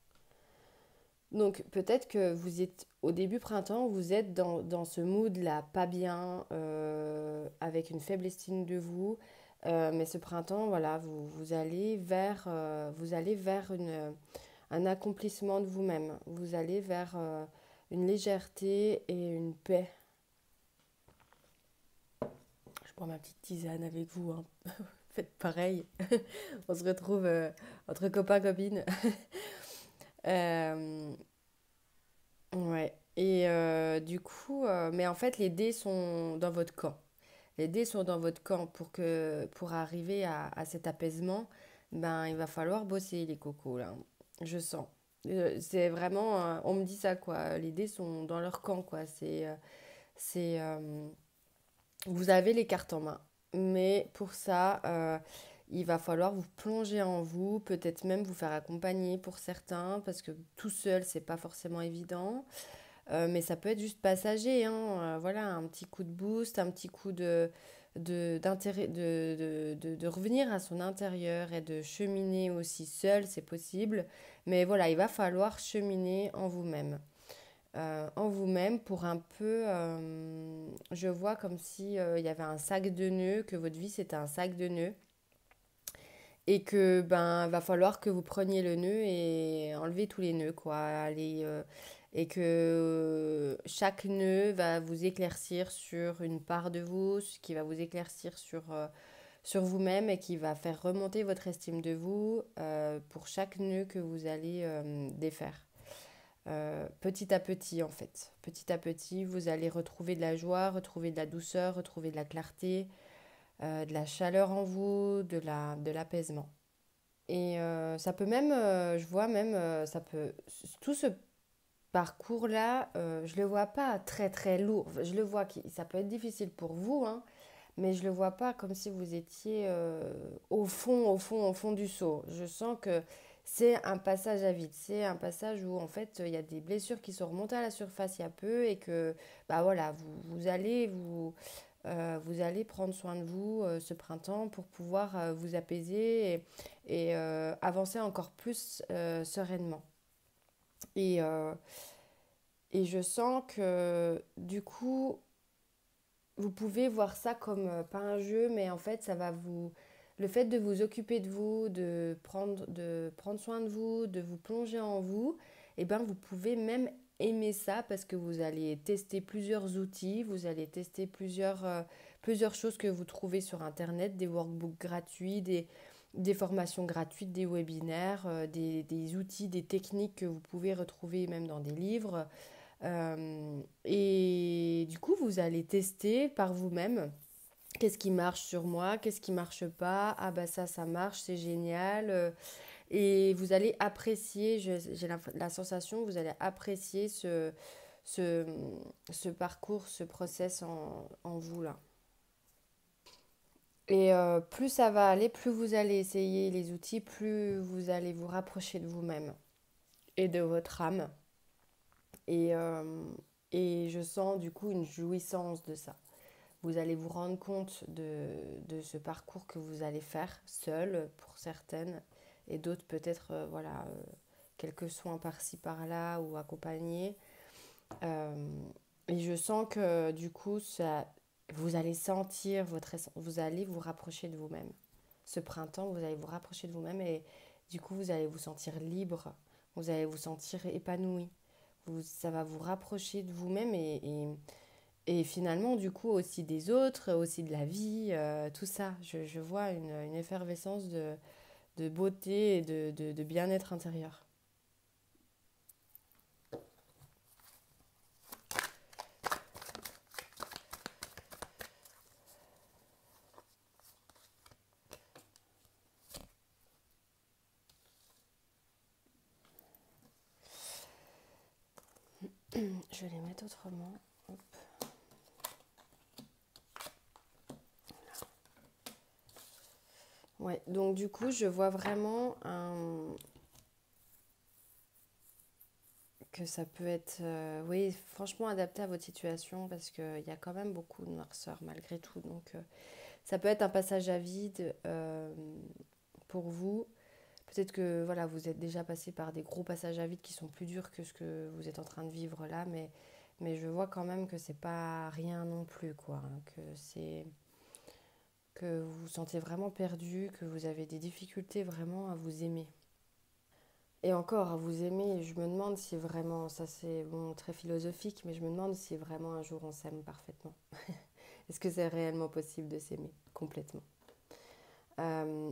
Donc peut-être que vous êtes au début printemps, vous êtes dans ce mood là, pas bien, avec une faible estime de vous. Mais ce printemps, voilà, vous allez vers un accomplissement de vous-même. Vous allez vers une légèreté et une paix. Je prends ma petite tisane avec vous, hein. Faites pareil. On se retrouve entre copains, copines. Euh, ouais. Et du coup, mais en fait, les dés sont dans votre camp. Les dés sont dans votre camp pour arriver à cet apaisement, ben, il va falloir bosser les cocos, là. Je sens. C'est vraiment, on me dit ça, quoi. Les dés sont dans leur camp, quoi. C'est, vous avez les cartes en main. Mais pour ça, il va falloir vous plonger en vous, peut-être même vous faire accompagner pour certains, parce que tout seul, c'est pas forcément évident. Mais ça peut être juste passager, hein, voilà, un petit coup de boost, un petit coup d'intérêt, de revenir à son intérieur et de cheminer aussi seul, c'est possible. Mais voilà, il va falloir cheminer en vous-même pour un peu, je vois comme si il y avait un sac de nœuds, que votre vie c'était un sac de nœuds et que ben va falloir que vous preniez le nœud et enlever tous les nœuds quoi. Et que chaque nœud va vous éclaircir sur une part de vous, ce qui va vous éclaircir sur vous-même et qui va faire remonter votre estime de vous pour chaque nœud que vous allez défaire. Petit à petit en fait. Petit à petit, vous allez retrouver de la joie, retrouver de la douceur, retrouver de la clarté, de la chaleur en vous, de l'apaisement. Et ça peut même, je vois même, ça peut, tout ce parcours-là, je le vois pas très très lourd. Je le vois qui, ça peut être difficile pour vous, hein, mais je le vois pas comme si vous étiez au fond du seau. Je sens que c'est un passage à vide. C'est un passage où en fait il y a des blessures qui sont remontées à la surface il y a peu et que bah voilà, vous allez prendre soin de vous ce printemps pour pouvoir vous apaiser et avancer encore plus sereinement. Et, euh, et je sens que du coup, vous pouvez voir ça comme pas un jeu, mais en fait, ça va vous. Le fait de vous occuper de vous, de prendre soin de vous, de vous plonger en vous, eh ben, vous pouvez même aimer ça parce que vous allez tester plusieurs outils, vous allez tester plusieurs choses que vous trouvez sur Internet, des workbooks gratuits, des formations gratuites, des webinaires, des outils, des techniques que vous pouvez retrouver même dans des livres. Et du coup, vous allez tester par vous-même qu'est-ce qui marche sur moi, qu'est-ce qui marche pas. Ah bah ça marche, c'est génial. Et vous allez apprécier, j'ai la sensation, vous allez apprécier ce, ce parcours, ce process en vous là. Et plus ça va aller, plus vous allez essayer les outils, plus vous allez vous rapprocher de vous-même et de votre âme. Et, et je sens du coup une jouissance de ça. Vous allez vous rendre compte de ce parcours que vous allez faire seul pour certaines et d'autres peut-être voilà, quelques soins par-ci par-là ou accompagnés. Euh, et je sens que du coup, vous allez sentir votre essence, vous allez vous rapprocher de vous-même. Ce printemps, vous allez vous rapprocher de vous-même et du coup, vous allez vous sentir libre, vous allez vous sentir épanoui. Ça va vous rapprocher de vous-même et finalement, du coup, aussi des autres, aussi de la vie, tout ça. Je vois une effervescence de beauté et de bien-être intérieur. Je vais les mettre autrement. Hop. Ouais, donc du coup, je vois vraiment que ça peut être, oui, franchement adapté à votre situation parce qu'il y a quand même beaucoup de noirceur malgré tout. Donc, ça peut être un passage à vide pour vous. Peut-être que voilà, vous êtes déjà passé par des gros passages à vide qui sont plus durs que ce que vous êtes en train de vivre là, mais je vois quand même que c'est pas rien non plus, quoi. Hein, que vous vous sentez vraiment perdu, que vous avez des difficultés vraiment à vous aimer. Et encore, à vous aimer, je me demande si vraiment, ça c'est bon, très philosophique, mais je me demande si vraiment un jour on s'aime parfaitement. Est-ce que c'est réellement possible de s'aimer complètement?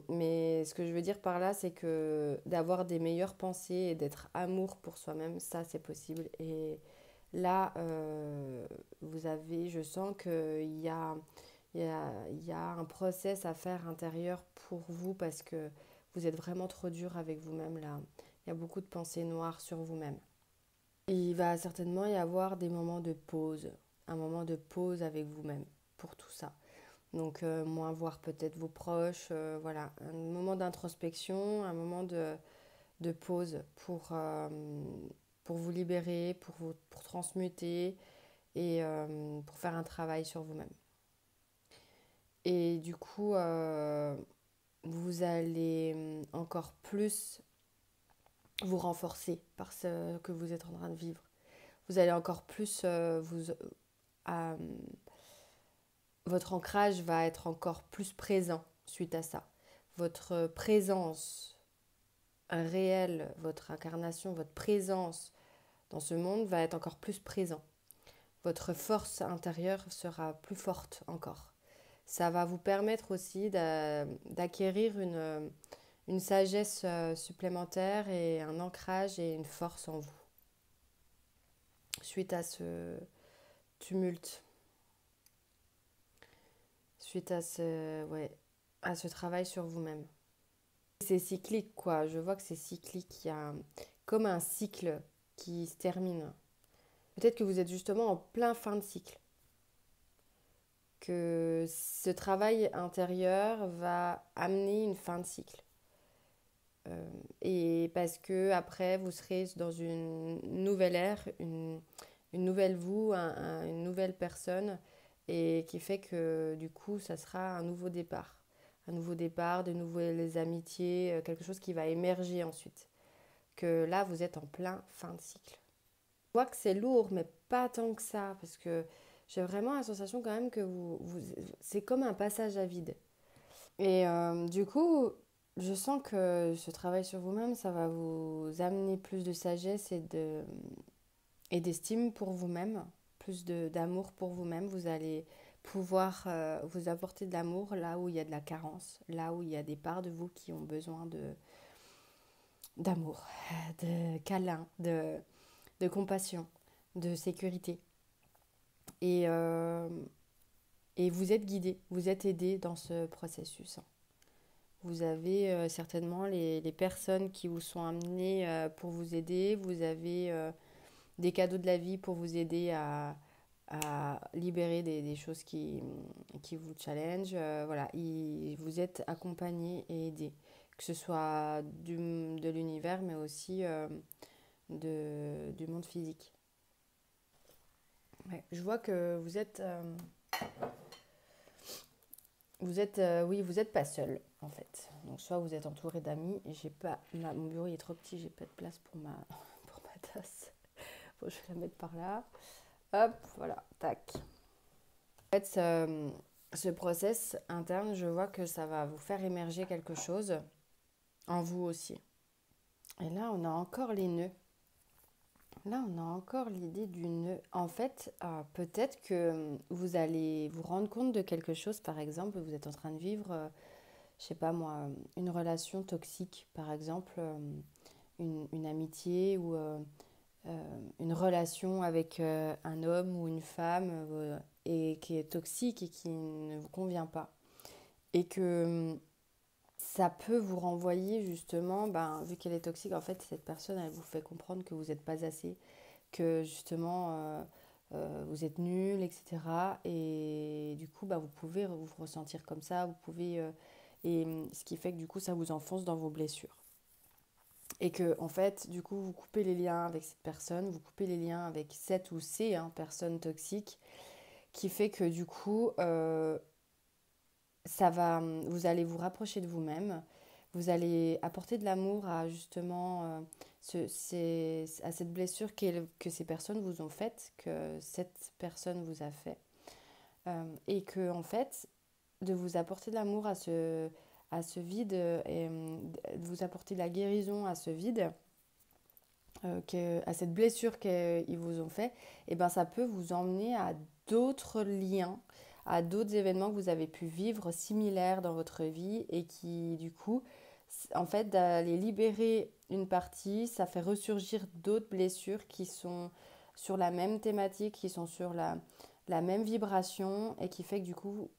Mais ce que je veux dire par là, c'est que d'avoir des meilleures pensées et d'être amour pour soi-même, ça c'est possible. Et là, je sens il y a un process à faire intérieur pour vous parce que vous êtes vraiment trop dur avec vous-même là. Il y a beaucoup de pensées noires sur vous-même. Il va certainement y avoir des moments de pause, un moment de pause avec vous-même pour tout ça. Donc moins voir peut-être vos proches, voilà, un moment d'introspection, un moment de pause pour vous libérer, pour transmuter et pour faire un travail sur vous-même. Et du coup, vous allez encore plus vous renforcer par ce que vous êtes en train de vivre. Vous allez encore plus votre ancrage va être encore plus présent suite à ça. Votre présence réelle, votre incarnation, votre présence dans ce monde va être encore plus présent. Votre force intérieure sera plus forte encore. Ça va vous permettre aussi d'acquérir une sagesse supplémentaire et un ancrage et une force en vous suite à ce tumulte, suite à ce travail sur vous-même. C'est cyclique, quoi. Je vois que c'est cyclique. Il y a comme un cycle qui se termine. Peut-être que vous êtes justement en plein fin de cycle. Que ce travail intérieur va amener une fin de cycle. Et parce que après, vous serez dans une nouvelle ère, une nouvelle vous, une nouvelle personne, et qui fait que du coup, ça sera un nouveau départ. Un nouveau départ, de nouvelles amitiés, quelque chose qui va émerger ensuite. Que là, vous êtes en plein fin de cycle. Je vois que c'est lourd, mais pas tant que ça, parce que j'ai vraiment la sensation quand même que c'est comme un passage à vide. Et du coup, je sens que ce travail sur vous-même, ça va vous amener plus de sagesse et d'estime pour vous-même, plus d'amour pour vous-même. Vous allez pouvoir vous apporter de l'amour là où il y a de la carence, là où il y a des parts de vous qui ont besoin d'amour, de câlin, de compassion, de sécurité. Et, euh, et vous êtes guidé, vous êtes aidé dans ce processus. Vous avez certainement les personnes qui vous sont amenées pour vous aider. Vous avez des cadeaux de la vie pour vous aider à libérer des choses qui vous challengent. Voilà, vous êtes accompagné et aidé, que ce soit de l'univers, mais aussi du monde physique. Ouais, je vois que vous êtes pas seul en fait. Donc soit vous êtes entouré d'amis et j'ai pas, mon bureau il est trop petit, j'ai pas de place pour ma, pour ma tasse. Bon, je vais la mettre par là. Hop, voilà, tac. En fait, ce process interne, je vois que ça va vous faire émerger quelque chose en vous aussi. Et là, on a encore les nœuds. Là, on a encore l'idée du nœud. En fait, peut-être que vous allez vous rendre compte de quelque chose. Par exemple, vous êtes en train de vivre, je sais pas moi, une relation toxique, par exemple, une amitié ou une relation avec un homme ou une femme et qui est toxique et qui ne vous convient pas. Et que ça peut vous renvoyer justement, vu qu'elle est toxique, en fait, cette personne, elle vous fait comprendre que vous n'êtes pas assez, que justement, vous êtes nul, etc. Et du coup, vous pouvez vous ressentir comme ça, vous pouvez... et ce qui fait que du coup, ça vous enfonce dans vos blessures. Et que, en fait, du coup, vous coupez les liens avec cette personne, vous coupez les liens avec cette ou ces personnes toxiques, qui fait que du coup, vous allez vous rapprocher de vous-même, vous allez apporter de l'amour à justement à cette blessure que ces personnes vous ont faite, que cette personne vous a fait. Et que, en fait, de vous apporter de l'amour à ce vide et de vous apporter de la guérison à ce vide, à cette blessure qu'ils vous ont fait, et ça peut vous emmener à d'autres liens, à d'autres événements que vous avez pu vivre similaires dans votre vie et qui, du coup, en fait, d'aller libérer une partie, ça fait ressurgir d'autres blessures qui sont sur la même thématique, qui sont sur la même vibration et qui fait que, du coup,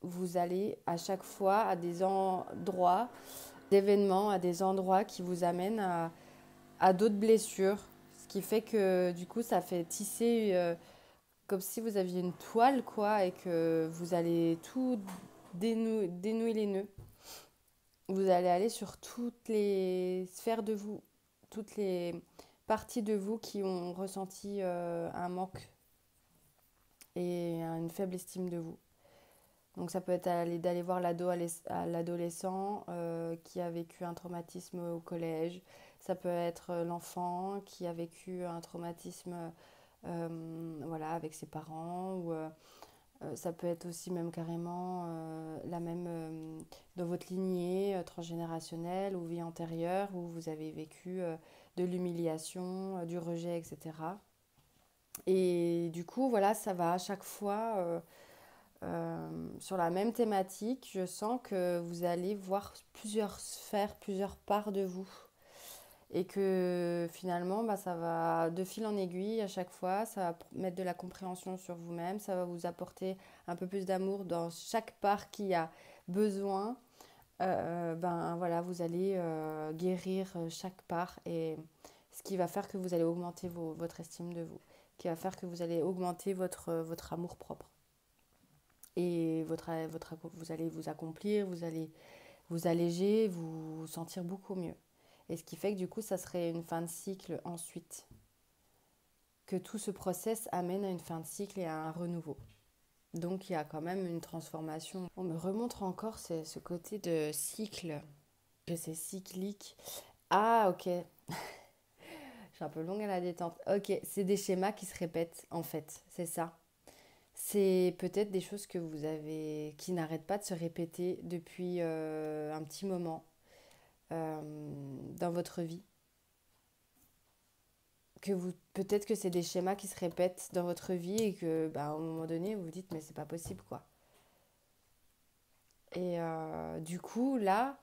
vous allez à chaque fois à des endroits, d'événements, à des endroits qui vous amènent à d'autres blessures. Ce qui fait que du coup, ça fait tisser comme si vous aviez une toile, quoi, et que vous allez tout dénouer les nœuds. Vous allez aller sur toutes les sphères de vous, toutes les parties de vous qui ont ressenti un manque et une faible estime de vous. Donc ça peut être d'aller voir l'adolescent qui a vécu un traumatisme au collège. Ça peut être l'enfant qui a vécu un traumatisme voilà, avec ses parents. Ou ça peut être aussi même carrément la même dans votre lignée transgénérationnelle ou vie antérieure où vous avez vécu de l'humiliation, du rejet, etc. Et du coup, voilà, ça va à chaque fois sur la même thématique. Je sens que vous allez voir plusieurs sphères, plusieurs parts de vous. Et que finalement, bah, ça va de fil en aiguille à chaque fois, ça va mettre de la compréhension sur vous-même, ça va vous apporter un peu plus d'amour dans chaque part qui a besoin. Ben voilà, vous allez guérir chaque part et ce qui va faire que vous allez augmenter votre estime de vous, qui va faire que vous allez augmenter votre amour propre. Et vous allez vous accomplir, vous allez vous alléger, vous sentir beaucoup mieux. Et ce qui fait que du coup, ça serait une fin de cycle ensuite. Que tout ce process amène à une fin de cycle et à un renouveau. Donc il y a quand même une transformation. On me remontre encore ce côté de cycle, que c'est cyclique. Ah ok, je suis un peu longue à la détente. Ok, c'est des schémas qui se répètent en fait, c'est ça. C'est peut-être des choses que vous avez, qui n'arrêtent pas de se répéter depuis un petit moment dans votre vie. Peut-être que c'est des schémas qui se répètent dans votre vie et que bah, à un moment donné vous vous dites mais c'est pas possible quoi. Et du coup là,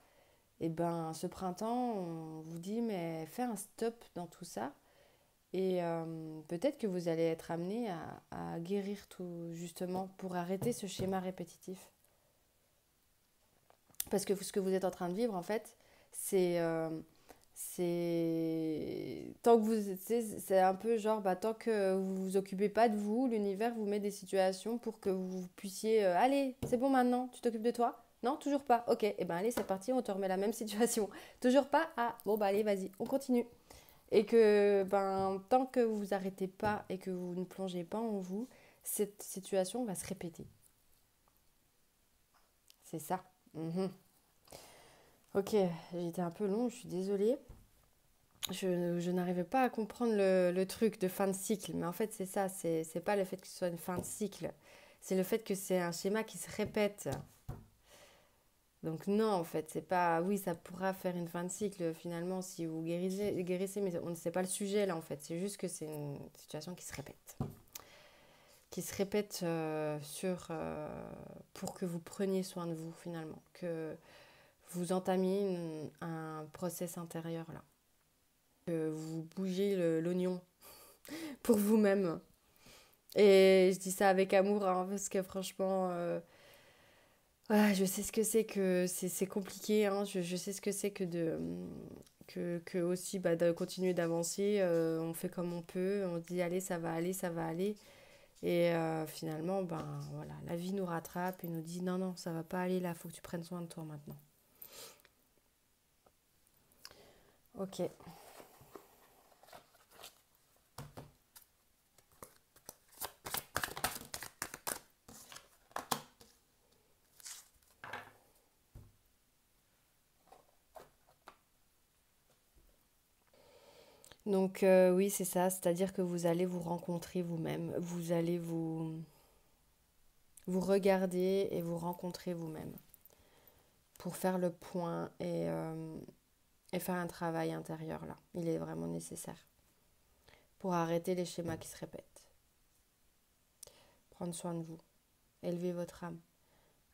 et ben ce printemps on vous dit mais fais un stop dans tout ça et peut-être que vous allez être amené à guérir tout justement pour arrêter ce schéma répétitif. Parce que ce que vous êtes en train de vivre en fait c'est tant que vous c'est un peu genre bah, tant que vous vous occupez pas de vous, l'univers vous met des situations pour que vous puissiez allez, c'est bon maintenant, tu t'occupes de toi? Non, toujours pas. OK, et ben allez, c'est parti, on te remet la même situation. Toujours pas? Ah, bon bah allez, vas-y, on continue. Et que ben tant que vous vous arrêtez pas et que vous ne plongez pas en vous, cette situation va se répéter. C'est ça. Mhm. OK, j'ai été un peu long, je suis désolée. Je n'arrivais pas à comprendre le truc de fin de cycle, mais en fait c'est ça, c'est pas le fait que ce soit une fin de cycle, c'est le fait que c'est un schéma qui se répète. Donc non, en fait, c'est pas... Oui, ça pourra faire une fin de cycle finalement si vous guérissez, mais on ne sait pas le sujet là en fait, c'est juste que c'est une situation qui se répète. Qui se répète pour que vous preniez soin de vous finalement, que vous entamiez un process intérieur là, que vous bougez l'oignon pour vous-même. Et je dis ça avec amour, hein, parce que franchement, voilà, je sais ce que c'est que c'est compliqué, hein, je sais ce que c'est que que aussi bah, de continuer d'avancer, on fait comme on peut, on se dit allez, ça va aller, ça va aller. Et finalement, ben voilà, la vie nous rattrape et nous dit non, non, ça va pas aller là, faut que tu prennes soin de toi maintenant. Ok. Donc oui, c'est ça, c'est-à-dire que vous allez vous rencontrer vous-même, vous allez vous regarder et vous rencontrer vous-même pour faire le point et faire un travail intérieur là. Il est vraiment nécessaire pour arrêter les schémas qui se répètent. Prendre soin de vous, élever votre âme,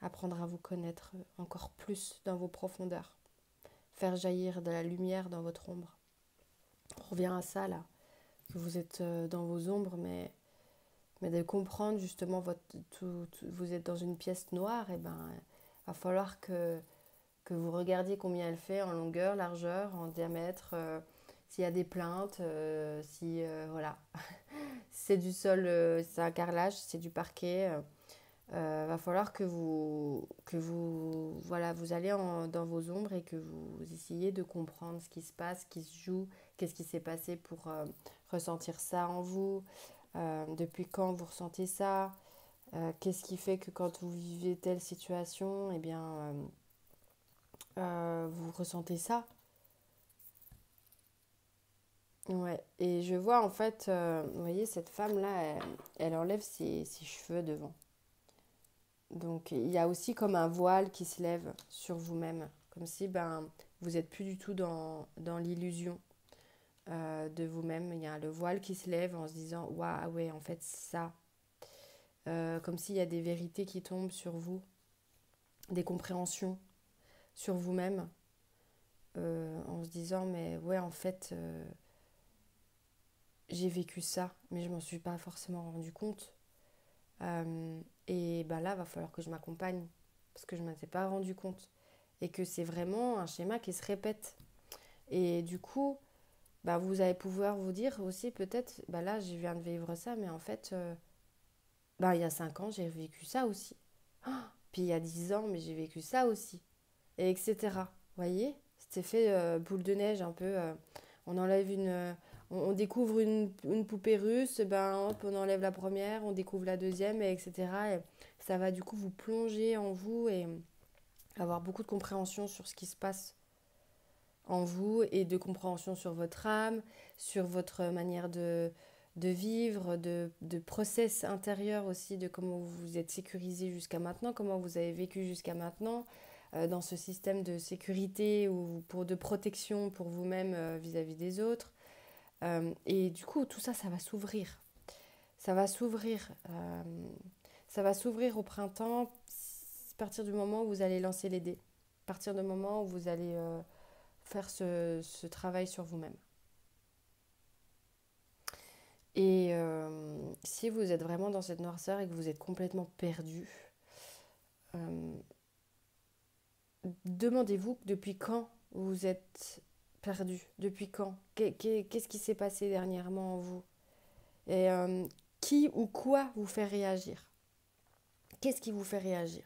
apprendre à vous connaître encore plus dans vos profondeurs, faire jaillir de la lumière dans votre ombre. On revient à ça là, que vous êtes dans vos ombres, mais de comprendre justement vous êtes dans une pièce noire, et ben il va falloir que vous regardiez combien elle fait en longueur, largeur, en diamètre, s'il y a des plaintes, si voilà, si c'est du sol, c'est un carrelage, si c'est du parquet, Va falloir voilà, vous allez dans vos ombres et que vous essayez de comprendre ce qui se passe, ce qui se joue, qu'est-ce qui s'est passé pour ressentir ça en vous, depuis quand vous ressentez ça, qu'est-ce qui fait que quand vous vivez telle situation, eh bien, vous ressentez ça. Ouais, et je vois en fait, vous voyez, cette femme-là, elle enlève ses cheveux devant. Donc il y a aussi comme un voile qui se lève sur vous-même, comme si ben, vous n'êtes plus du tout dans l'illusion de vous-même. Il y a le voile qui se lève en se disant, waouh, ah ouais, en fait, ça. Comme s'il y a des vérités qui tombent sur vous, des compréhensions sur vous-même, en se disant, mais ouais, en fait, j'ai vécu ça, mais je m'en suis pas forcément rendu compte. Et ben là, va falloir que je m'accompagne, parce que je ne m'étais pas rendu compte. Et que c'est vraiment un schéma qui se répète. Et du coup, bah, vous allez pouvoir vous dire aussi peut-être, bah là, je viens de vivre ça, mais en fait, bah, il y a 5 ans, j'ai vécu ça aussi. Puis il y a 10 ans, mais j'ai vécu ça aussi. Et etc. Vous voyez? Cet effet boule de neige un peu. On enlève on découvre une poupée russe, ben hop, on enlève la première, on découvre la deuxième, et etc. Et ça va du coup vous plonger en vous et avoir beaucoup de compréhension sur ce qui se passe en vous et de compréhension sur votre âme, sur votre manière de vivre, de process intérieur aussi, de comment vous vous êtes sécurisé jusqu'à maintenant, comment vous avez vécu jusqu'à maintenant, dans ce système de sécurité ou de protection pour vous-même vis-à-vis des autres. Et du coup, tout ça, ça va s'ouvrir. Ça va s'ouvrir. Ça va s'ouvrir au printemps, à partir du moment où vous allez lancer les dés. À partir du moment où vous allez faire ce travail sur vous-même. Et si vous êtes vraiment dans cette noirceur et que vous êtes complètement perdu, euh, demandez-vous depuis quand vous êtes perdu, depuis quand, qu'est-ce qui s'est passé dernièrement en vous, et qui ou quoi vous fait réagir, qu'est-ce qui vous fait réagir,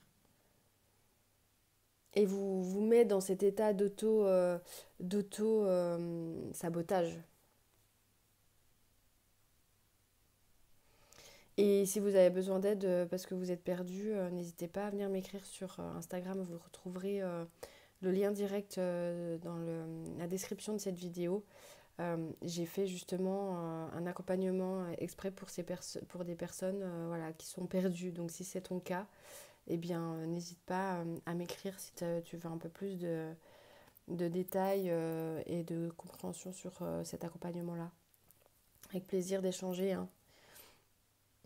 et vous met dans cet état d'auto sabotage. Et si vous avez besoin d'aide parce que vous êtes perdu, n'hésitez pas à venir m'écrire sur Instagram. Vous retrouverez le lien direct dans la description de cette vidéo. J'ai fait justement un accompagnement exprès pour des personnes voilà, qui sont perdues. Donc si c'est ton cas, eh bien, n'hésite pas à m'écrire si tu veux un peu plus de détails et de compréhension sur cet accompagnement-là. Avec plaisir d'échanger, hein.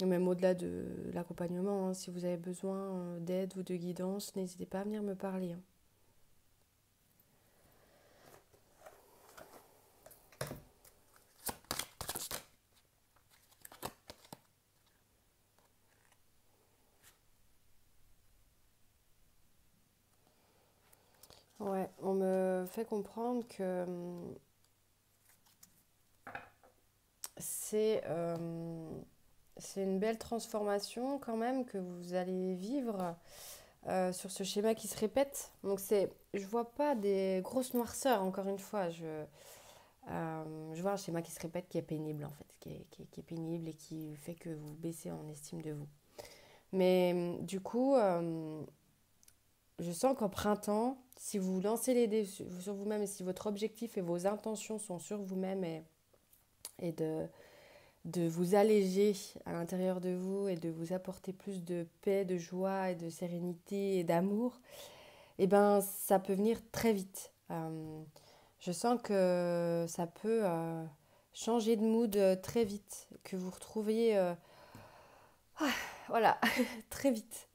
Même au-delà de l'accompagnement, hein, si vous avez besoin d'aide ou de guidance, n'hésitez pas à venir me parler, hein. Ouais, on me fait comprendre que c'est c'est une belle transformation quand même que vous allez vivre sur ce schéma qui se répète. Donc je vois pas des grosses noirceurs, encore une fois. Je vois un schéma qui se répète qui est pénible en fait, qui est pénible et qui fait que vous baissez en estime de vous. Mais du coup, je sens qu'en printemps, si vous lancez les dés sur vous-même et si votre objectif et vos intentions sont sur vous-même et de vous alléger à l'intérieur de vous et de vous apporter plus de paix, de joie et de sérénité et d'amour, eh ben ça peut venir très vite. Je sens que ça peut changer de mood très vite, que vous retrouviez, voilà, très vite.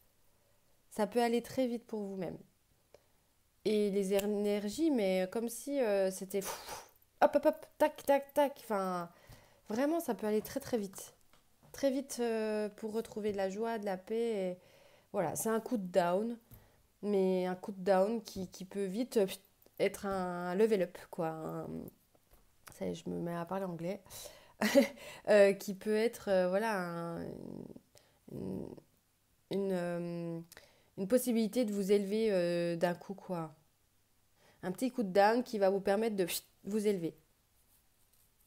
Ça peut aller très vite pour vous-même. Et les énergies, mais comme si c'était hop, hop, hop, tac, tac, tac. Enfin, vraiment, ça peut aller très, très vite. Très vite pour retrouver de la joie, de la paix. Et voilà, c'est un coup de down, mais un coup de down qui peut vite être un level up, quoi. Ça y est, je me mets à parler anglais. Qui peut être, voilà, une, euh, une possibilité de vous élever d'un coup, quoi. Un petit coup de dingue qui va vous permettre de vous élever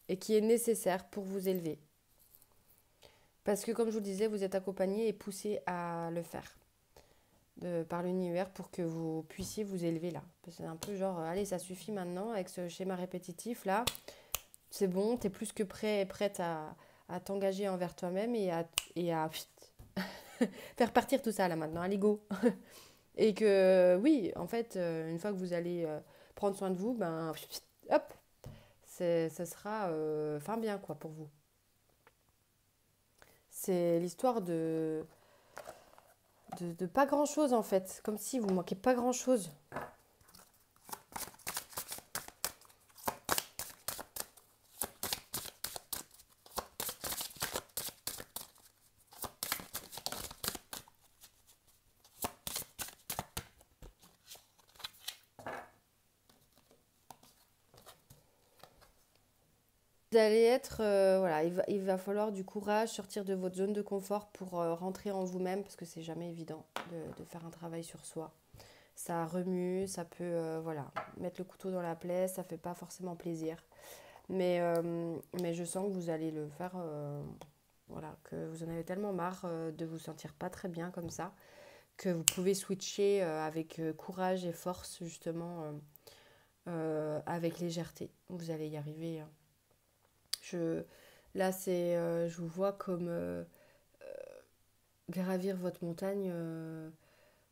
et qui est nécessaire pour vous élever. Parce que comme je vous le disais, vous êtes accompagné et poussé à le faire par l'univers pour que vous puissiez vous élever là. C'est un peu genre, allez, ça suffit maintenant avec ce schéma répétitif là. C'est bon, t'es plus que prêt et prête à t'engager envers toi-même et à faire partir tout ça là maintenant, allez go. Et que oui, en fait, une fois que vous allez prendre soin de vous, ben hop, ça sera fin bien quoi pour vous. C'est l'histoire de pas grand chose en fait, comme si vous manquez pas grand chose. Vous allez être, voilà, il va falloir du courage, sortir de votre zone de confort pour rentrer en vous-même, parce que c'est jamais évident de faire un travail sur soi. Ça remue, ça peut, voilà, mettre le couteau dans la plaie, ça fait pas forcément plaisir. Mais je sens que vous allez le faire, voilà, que vous en avez tellement marre de vous sentir pas très bien comme ça, que vous pouvez switcher avec courage et force, justement, avec légèreté. Vous allez y arriver, hein. Je, Là, je vous vois comme gravir votre montagne.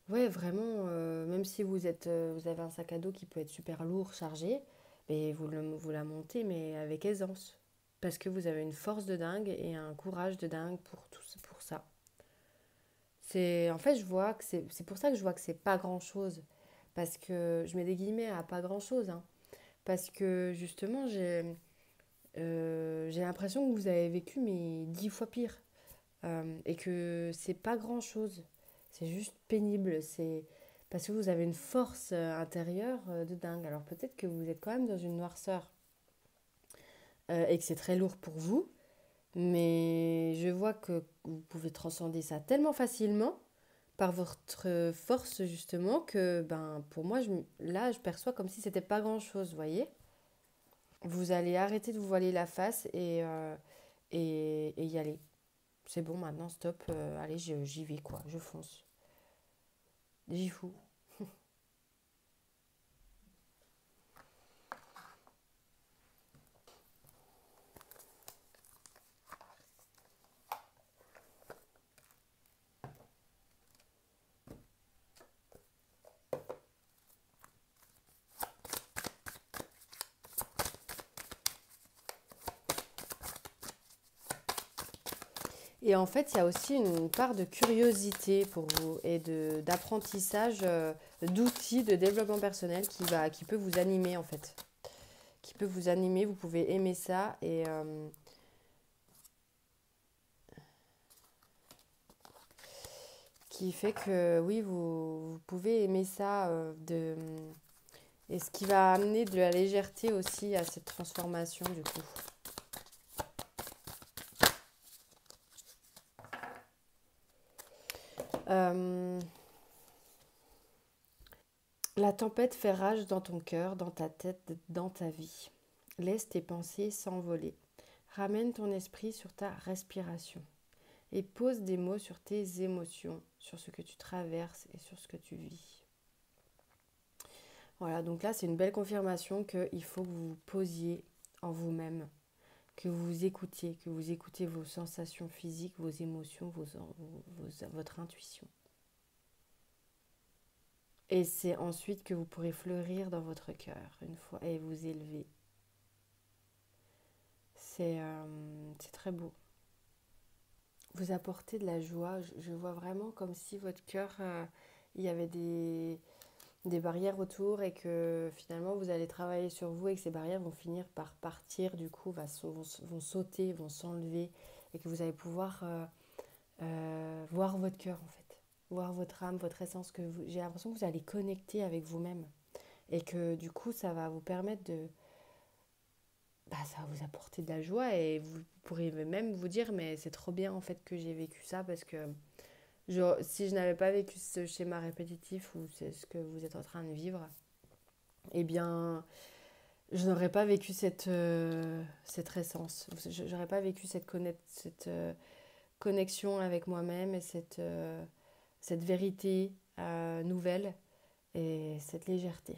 Ouais, vraiment, même si vous avez un sac à dos qui peut être super lourd, chargé, mais vous la montez, mais avec aisance. Parce que vous avez une force de dingue et un courage de dingue pour ça. En fait, je vois que c'est pour ça que je vois que c'est pas grand-chose. Parce que je mets des guillemets à pas grand-chose, hein. Parce que justement, j'ai l'impression que vous avez vécu mais 10 fois pire. Et que c'est pas grand chose. C'est juste pénible. C'est parce que vous avez une force intérieure de dingue. Alors peut-être que vous êtes quand même dans une noirceur et que c'est très lourd pour vous, mais je vois que vous pouvez transcender ça tellement facilement par votre force justement que ben pour moi là je perçois comme si c'était pas grand chose, vous voyez. Vous allez arrêter de vous voiler la face et y aller. C'est bon, maintenant, stop. Allez, j'y vais, quoi. Je fonce. J'y fous. Et en fait, il y a aussi une part de curiosité pour vous et d'apprentissage d'outils de développement personnel qui peut vous animer, en fait. Qui peut vous animer, vous pouvez aimer ça et qui fait que, oui, vous pouvez aimer ça et ce qui va amener de la légèreté aussi à cette transformation, du coup. Euh, La tempête fait rage dans ton cœur, dans ta tête, dans ta vie. Laisse tes pensées s'envoler. Ramène ton esprit sur ta respiration et pose des mots sur tes émotions, sur ce que tu traverses et sur ce que tu vis. Voilà, donc là c'est une belle confirmation qu'il faut que vous vous posiez en vous-même, que vous écoutez vos sensations physiques, vos émotions, votre intuition. Et c'est ensuite que vous pourrez fleurir dans votre cœur une fois et vous élever. C'est très beau. Vous apportez de la joie. Je vois vraiment comme si votre cœur, il y avait des barrières autour et que finalement vous allez travailler sur vous et que ces barrières vont finir par partir, du coup vont sauter, vont s'enlever et que vous allez pouvoir voir votre cœur en fait, voir votre âme, votre essence, j'ai l'impression que vous allez connecter avec vous-même et que du coup ça va vous permettre ça va vous apporter de la joie et vous pourrez même vous dire mais c'est trop bien en fait que j'ai vécu ça parce que Si je n'avais pas vécu ce schéma répétitif ou c'est ce que vous êtes en train de vivre, eh bien, je n'aurais pas vécu cette essence. Je n'aurais pas vécu cette connexion avec moi-même et cette vérité nouvelle et cette légèreté.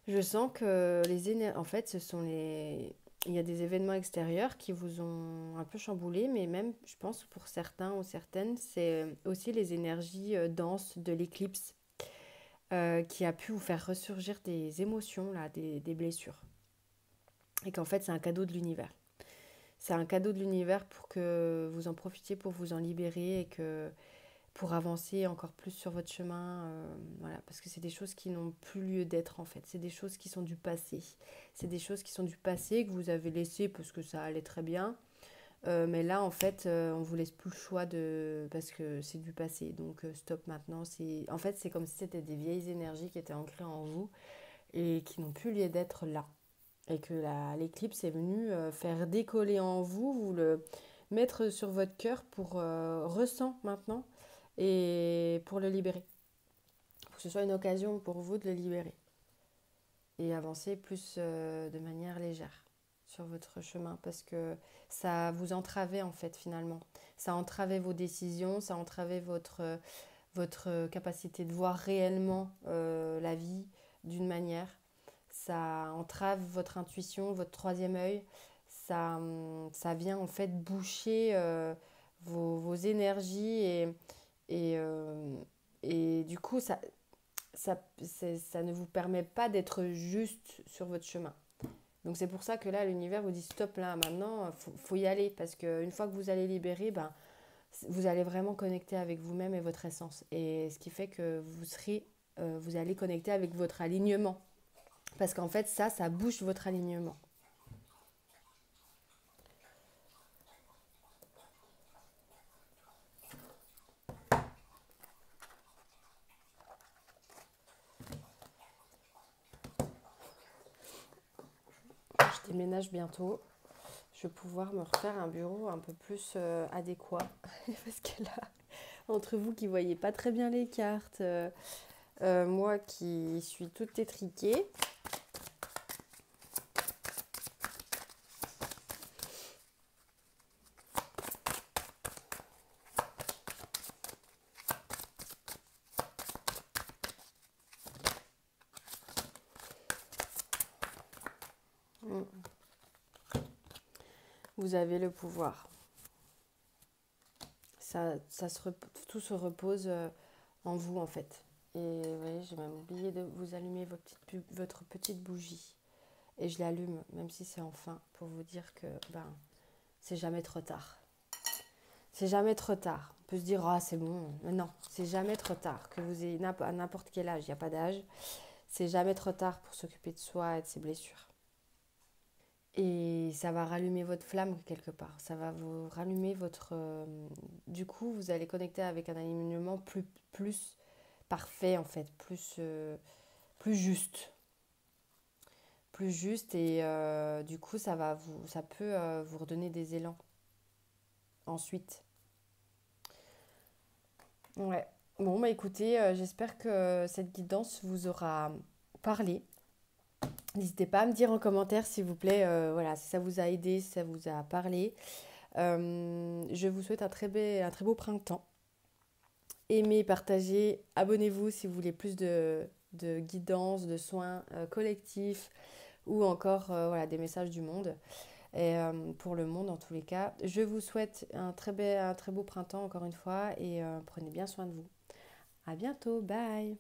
Je sens que en fait, il y a des événements extérieurs qui vous ont un peu chamboulé, mais même, je pense, pour certains ou certaines, c'est aussi les énergies denses de l'éclipse qui a pu vous faire ressurgir des émotions, là, des blessures. Et qu'en fait, c'est un cadeau de l'univers. C'est un cadeau de l'univers pour que vous en profitiez, pour vous en libérer et que pour avancer encore plus sur votre chemin. Voilà, parce que c'est des choses qui n'ont plus lieu d'être en fait. C'est des choses qui sont du passé. C'est des choses qui sont du passé que vous avez laissées parce que ça allait très bien. Mais là, en fait, on vous laisse plus le choix parce que c'est du passé. Donc, stop maintenant. En fait, c'est comme si c'était des vieilles énergies qui étaient ancrées en vous et qui n'ont plus lieu d'être là. Et que l'éclipse est venue faire décoller en vous, vous le mettre sur votre cœur pour ressent maintenant et pour le libérer. Pour que ce soit une occasion pour vous de le libérer et avancer plus de manière légère sur votre chemin parce que ça vous entravait en fait finalement. Ça entravait vos décisions, ça entravait votre capacité de voir réellement la vie d'une manière. Ça entrave votre intuition, votre troisième œil. Ça vient en fait boucher vos énergies et, euh, et du coup ça ne vous permet pas d'être juste sur votre chemin. Donc c'est pour ça que là l'univers vous dit stop là maintenant, faut y aller parce qu'une fois que vous allez libérer, ben, vous allez vraiment connecter avec vous-même et votre essence. Et ce qui fait que vous allez connecter avec votre alignement. Parce qu'en fait ça bouge votre alignement. Je déménage bientôt. Je vais pouvoir me refaire un bureau un peu plus adéquat. Parce que là, entre vous qui ne voyez pas très bien les cartes, moi qui suis toute étriquée, vous avez le pouvoir. Tout se repose en vous en fait. Et vous voyez, j'ai même oublié de vous allumer votre petite bougie. Et je l'allume, même si c'est en fin, pour vous dire que c'est jamais trop tard. C'est jamais trop tard. On peut se dire, ah c'est bon. Mais non, c'est jamais trop tard. Que vous ayez à n'importe quel âge, il n'y a pas d'âge. C'est jamais trop tard pour s'occuper de soi et de ses blessures. Et ça va rallumer votre flamme quelque part. Ça va vous rallumer du coup, vous allez connecter avec un alignement plus parfait en fait, plus juste. Plus juste et du coup, ça peut vous redonner des élans ensuite. Ouais. Bon, bah écoutez, j'espère que cette guidance vous aura parlé. N'hésitez pas à me dire en commentaire, s'il vous plaît, voilà, si ça vous a aidé, si ça vous a parlé. Je vous souhaite un très beau printemps. Aimez, partagez, abonnez-vous si vous voulez plus de guidance, de soins collectifs ou encore voilà, des messages du monde. Et pour le monde en tous les cas. Je vous souhaite un très beau printemps encore une fois et prenez bien soin de vous. À bientôt, bye!